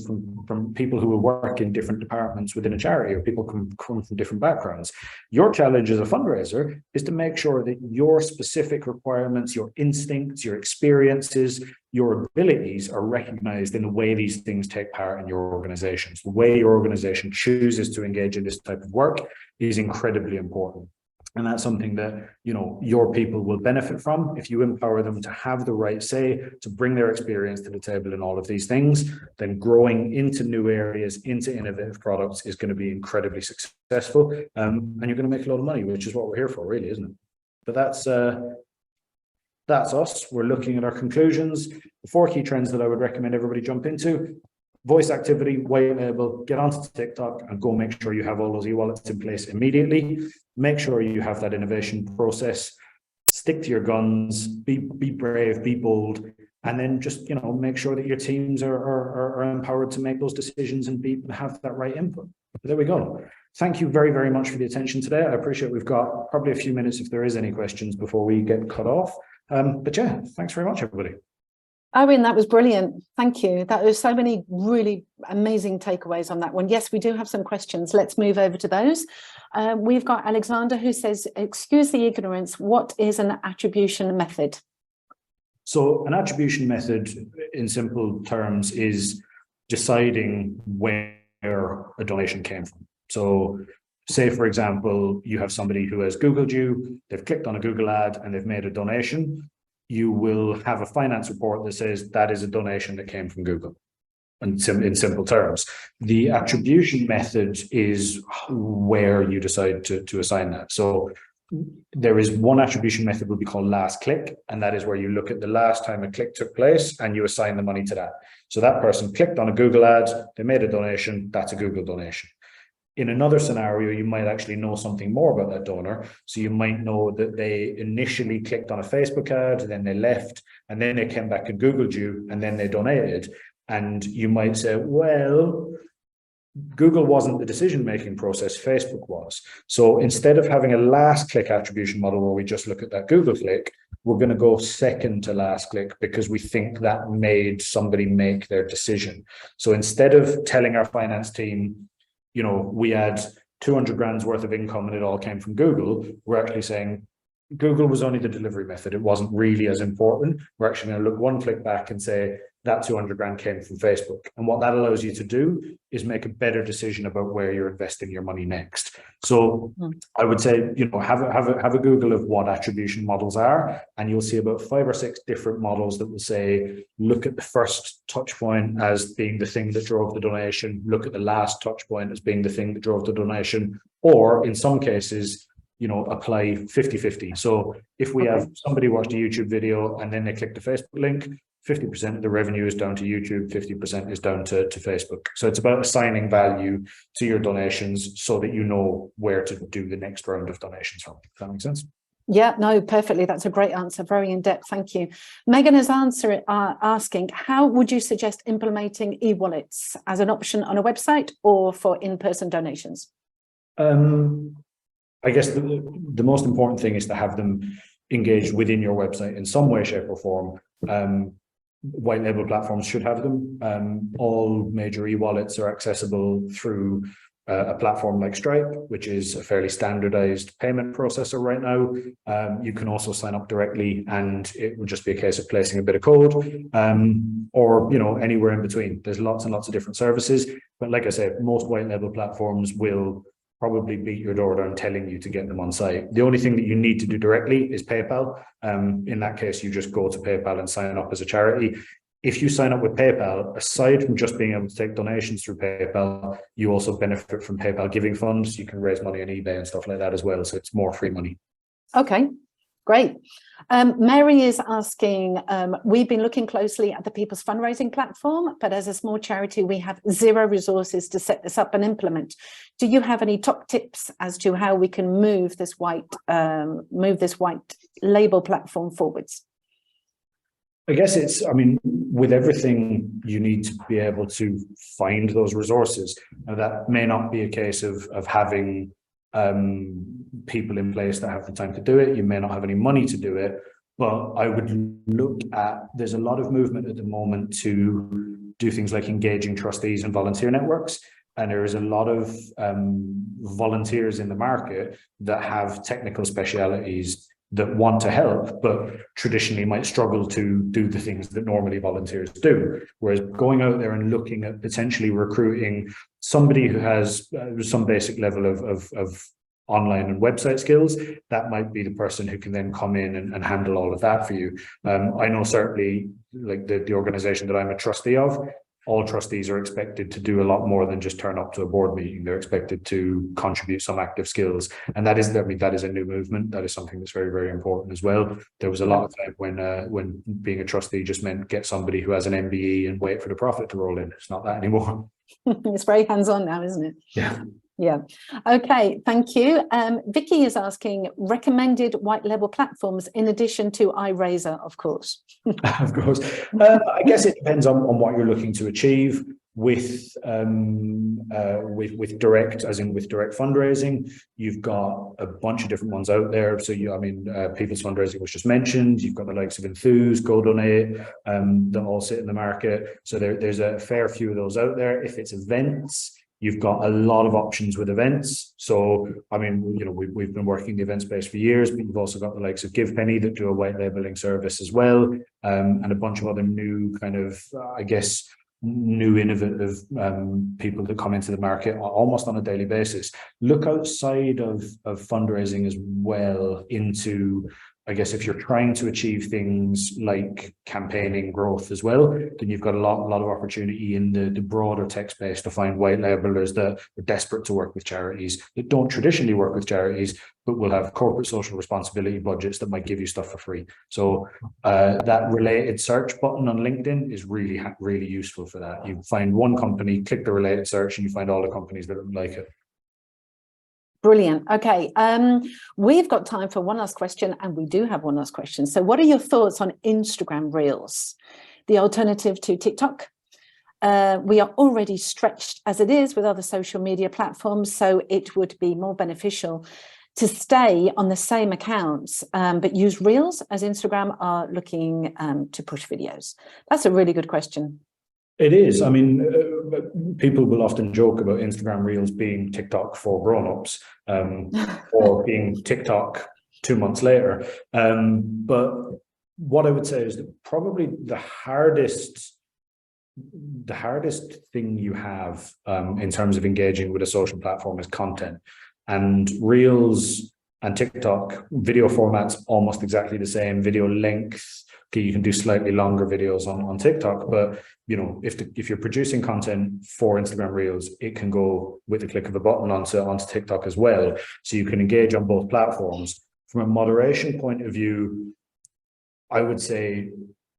from people who will work in different departments within a charity, or people come from different backgrounds. Your challenge as a fundraiser is to make sure that your specific requirements, your instincts, your experiences, your abilities are recognized in the way these things take part in your organizations. The way your organization chooses to engage in this type of work is incredibly important. And that's something that, your people will benefit from if you empower them to have the right say, to bring their experience to the table in all of these things. Then growing into new areas, into innovative products is going to be incredibly successful. And you're going to make a lot of money, which is what we're here for, really, isn't it? But that's us. We're looking at our conclusions. The 4 key trends that I would recommend everybody jump into: voice activity, white label, get onto TikTok and go make sure you have all those e-wallets in place immediately. Make sure you have that innovation process. Stick to your guns, be brave, be bold, and then just, make sure that your teams are empowered to make those decisions and have that right input. There we go. Thank you very, very much for the attention today. I appreciate we've got probably a few minutes if there is any questions before we get cut off. But yeah, thanks very much, everybody. Owen, that was brilliant. Thank you. That was so many really amazing takeaways on that one. Yes, we do have some questions. Let's move over to those. We've got Alexander who says, excuse the ignorance, what is an attribution method? So an attribution method in simple terms is deciding where a donation came from. So say, for example, you have somebody who has Googled you, they've clicked on a Google ad and they've made a donation. You will have a finance report that says that is a donation that came from Google. In simple terms, the attribution method is where you decide to assign that. So there is one attribution method will be called last click, and that is where you look at the last time a click took place and you assign the money to that. So that person clicked on a Google ad, they made a donation, that's a Google donation. In another scenario, you might actually know something more about that donor. So you might know that they initially clicked on a Facebook ad, then they left, and then they came back and Googled you, and then they donated. And you might say, well, Google wasn't the decision-making process, Facebook was. So instead of having a last click attribution model where we just look at that Google click, we're going to go second to last click because we think that made somebody make their decision. So instead of telling our finance team, we had 200 grand's worth of income and it all came from Google, we're actually saying Google was only the delivery method. It wasn't really as important. We're actually going to look one click back and say that 200 grand came from Facebook. And what that allows you to do is make a better decision about where you're investing your money next. So I would say, have a Google of what attribution models are, and you'll see about 5 or 6 different models that will say, look at the first touch point as being the thing that drove the donation, look at the last touch point as being the thing that drove the donation, or in some cases, apply 50-50. So if we have somebody watched a YouTube video and then they click the Facebook link, 50% of the revenue is down to YouTube, 50% is down to Facebook. So it's about assigning value to your donations so that you know where to do the next round of donations from. Does that make sense? Yeah, no, perfectly. That's a great answer. Very in-depth. Thank you. Megan is asking, how would you suggest implementing e-wallets as an option on a website or for in-person donations? I guess the most important thing is to have them engaged within your website in some way, shape, or form. White label platforms should have them. All major e-wallets are accessible through a platform like Stripe, which is a fairly standardized payment processor right now. You can also sign up directly and it would just be a case of placing a bit of code, or anywhere in between. There's lots and lots of different services. But like I said, most white label platforms will probably beat your door down telling you to get them on site. The only thing that you need to do directly is PayPal. In that case, you just go to PayPal and sign up as a charity. If you sign up with PayPal, aside from just being able to take donations through PayPal, you also benefit from PayPal giving funds. You can raise money on eBay and stuff like that as well. So it's more free money. Okay. Great. Mary is asking, we've been looking closely at the People's Fundraising platform, but as a small charity, we have zero resources to set this up and implement. Do you have any top tips as to how we can move this white label platform forwards? I guess it's, I mean, with everything, you need to be able to find those resources. Now, that may not be a case of having people in place that have the time to do it. You may not have any money to do it, but I would look at, there's a lot of movement at the moment to do things like engaging trustees and volunteer networks. And there is a lot of volunteers in the market that have technical specialities that want to help, but traditionally might struggle to do the things that normally volunteers do. Whereas going out there and looking at potentially recruiting somebody who has some basic level of online and website skills, that might be the person who can then come in and handle all of that for you. I know certainly, like the organization that I'm a trustee of, all trustees are expected to do a lot more than just turn up to a board meeting. They're expected to contribute some active skills. And that is, I mean, that is a new movement. That is something that's very, very important as well. There was a lot of time when being a trustee just meant get somebody who has an MBE and wait for the profit to roll in. It's not that anymore. It's very hands-on now, isn't it? Yeah. Yeah. Okay, thank you. Vicky is asking recommended white label platforms in addition to iRaiser, of course. Of course. I guess it depends on what you're looking to achieve with direct, as in with direct fundraising. You've got a bunch of different ones out there. So People's Fundraising was just mentioned. You've got the likes of Enthuse, GoDonate, that all sit in the market. So there's a fair few of those out there. If it's events, you've got a lot of options with events. So, I mean, we've been working the event space for years, but you've also got the likes of GivePenny that do a white labeling service as well, and a bunch of other new kind of, I guess, new innovative people that come into the market almost on a daily basis. Look outside of fundraising as well into, I guess, if you're trying to achieve things like campaigning growth as well, then you've got a lot of opportunity in the broader tech space to find white labelers that are desperate to work with charities, that don't traditionally work with charities, but will have corporate social responsibility budgets that might give you stuff for free. So that related search button on LinkedIn is really, really useful for that. You find one company, click the related search, and you find all the companies that like it. Brilliant. Okay, we've got time for one last question, and we do have one last question. So what are your thoughts on Instagram Reels, the alternative to TikTok? We are already stretched as it is with other social media platforms, so it would be more beneficial to stay on the same accounts, but use Reels as Instagram are looking to push videos. That's a really good question. It is. I mean, people will often joke about Instagram Reels being TikTok for grown-ups, or being TikTok 2 months later. But what I would say is that probably the hardest thing you have in terms of engaging with a social platform is content. And Reels and TikTok, video format's almost exactly the same, video length. Okay, you can do slightly longer videos on TikTok, but if you're producing content for Instagram Reels, it can go with the click of a button onto TikTok as well. So you can engage on both platforms. From a moderation point of view, I would say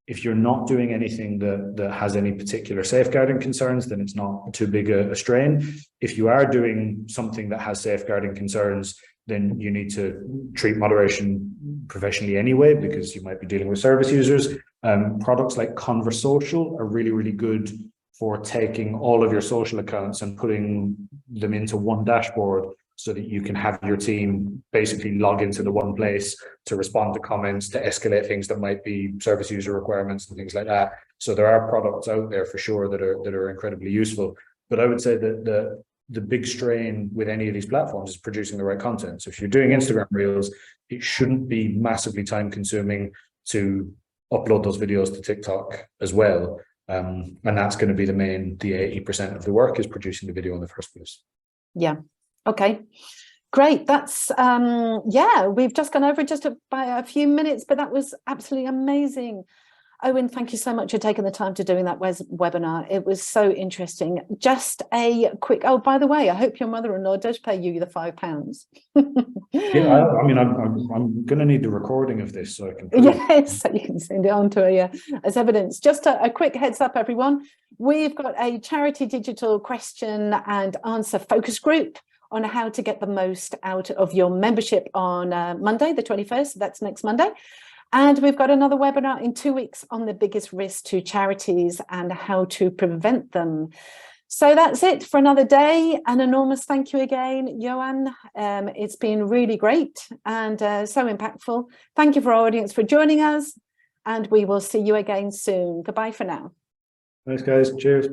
if you're not doing anything that has any particular safeguarding concerns, then it's not too big a strain. If you are doing something that has safeguarding concerns, then you need to treat moderation professionally anyway, because you might be dealing with service users. Products like Conversocial are really, really good for taking all of your social accounts and putting them into one dashboard so that you can have your team basically log into the one place to respond to comments, to escalate things that might be service user requirements and things like that. So there are products out there for sure that are incredibly useful. But I would say that the big strain with any of these platforms is producing the right content. So if you're doing Instagram Reels, it shouldn't be massively time consuming to upload those videos to TikTok as well. And that's going to be the 80% of the work is producing the video in the first place. Yeah. Okay. Great. That's yeah, we've just gone over just by a few minutes, but that was absolutely amazing. Owen, thank you so much for taking the time to doing that webinar. It was so interesting. Just a quick, oh, by the way, I hope your mother-in-law does pay you the £5. Yeah, I mean, I'm going to need the recording of this so I can prove yes, so you can send it on to her, yeah, as evidence. Just a quick heads up, everyone. We've got a charity digital question and answer focus group on how to get the most out of your membership on Monday, the 21st. So that's next Monday. And we've got another webinar in 2 weeks on the biggest risk to charities and how to prevent them. So that's it for another day. An enormous thank you again, Johan. It's been really great and so impactful. Thank you for our audience for joining us, and we will see you again soon. Goodbye for now. Thanks, guys. Cheers.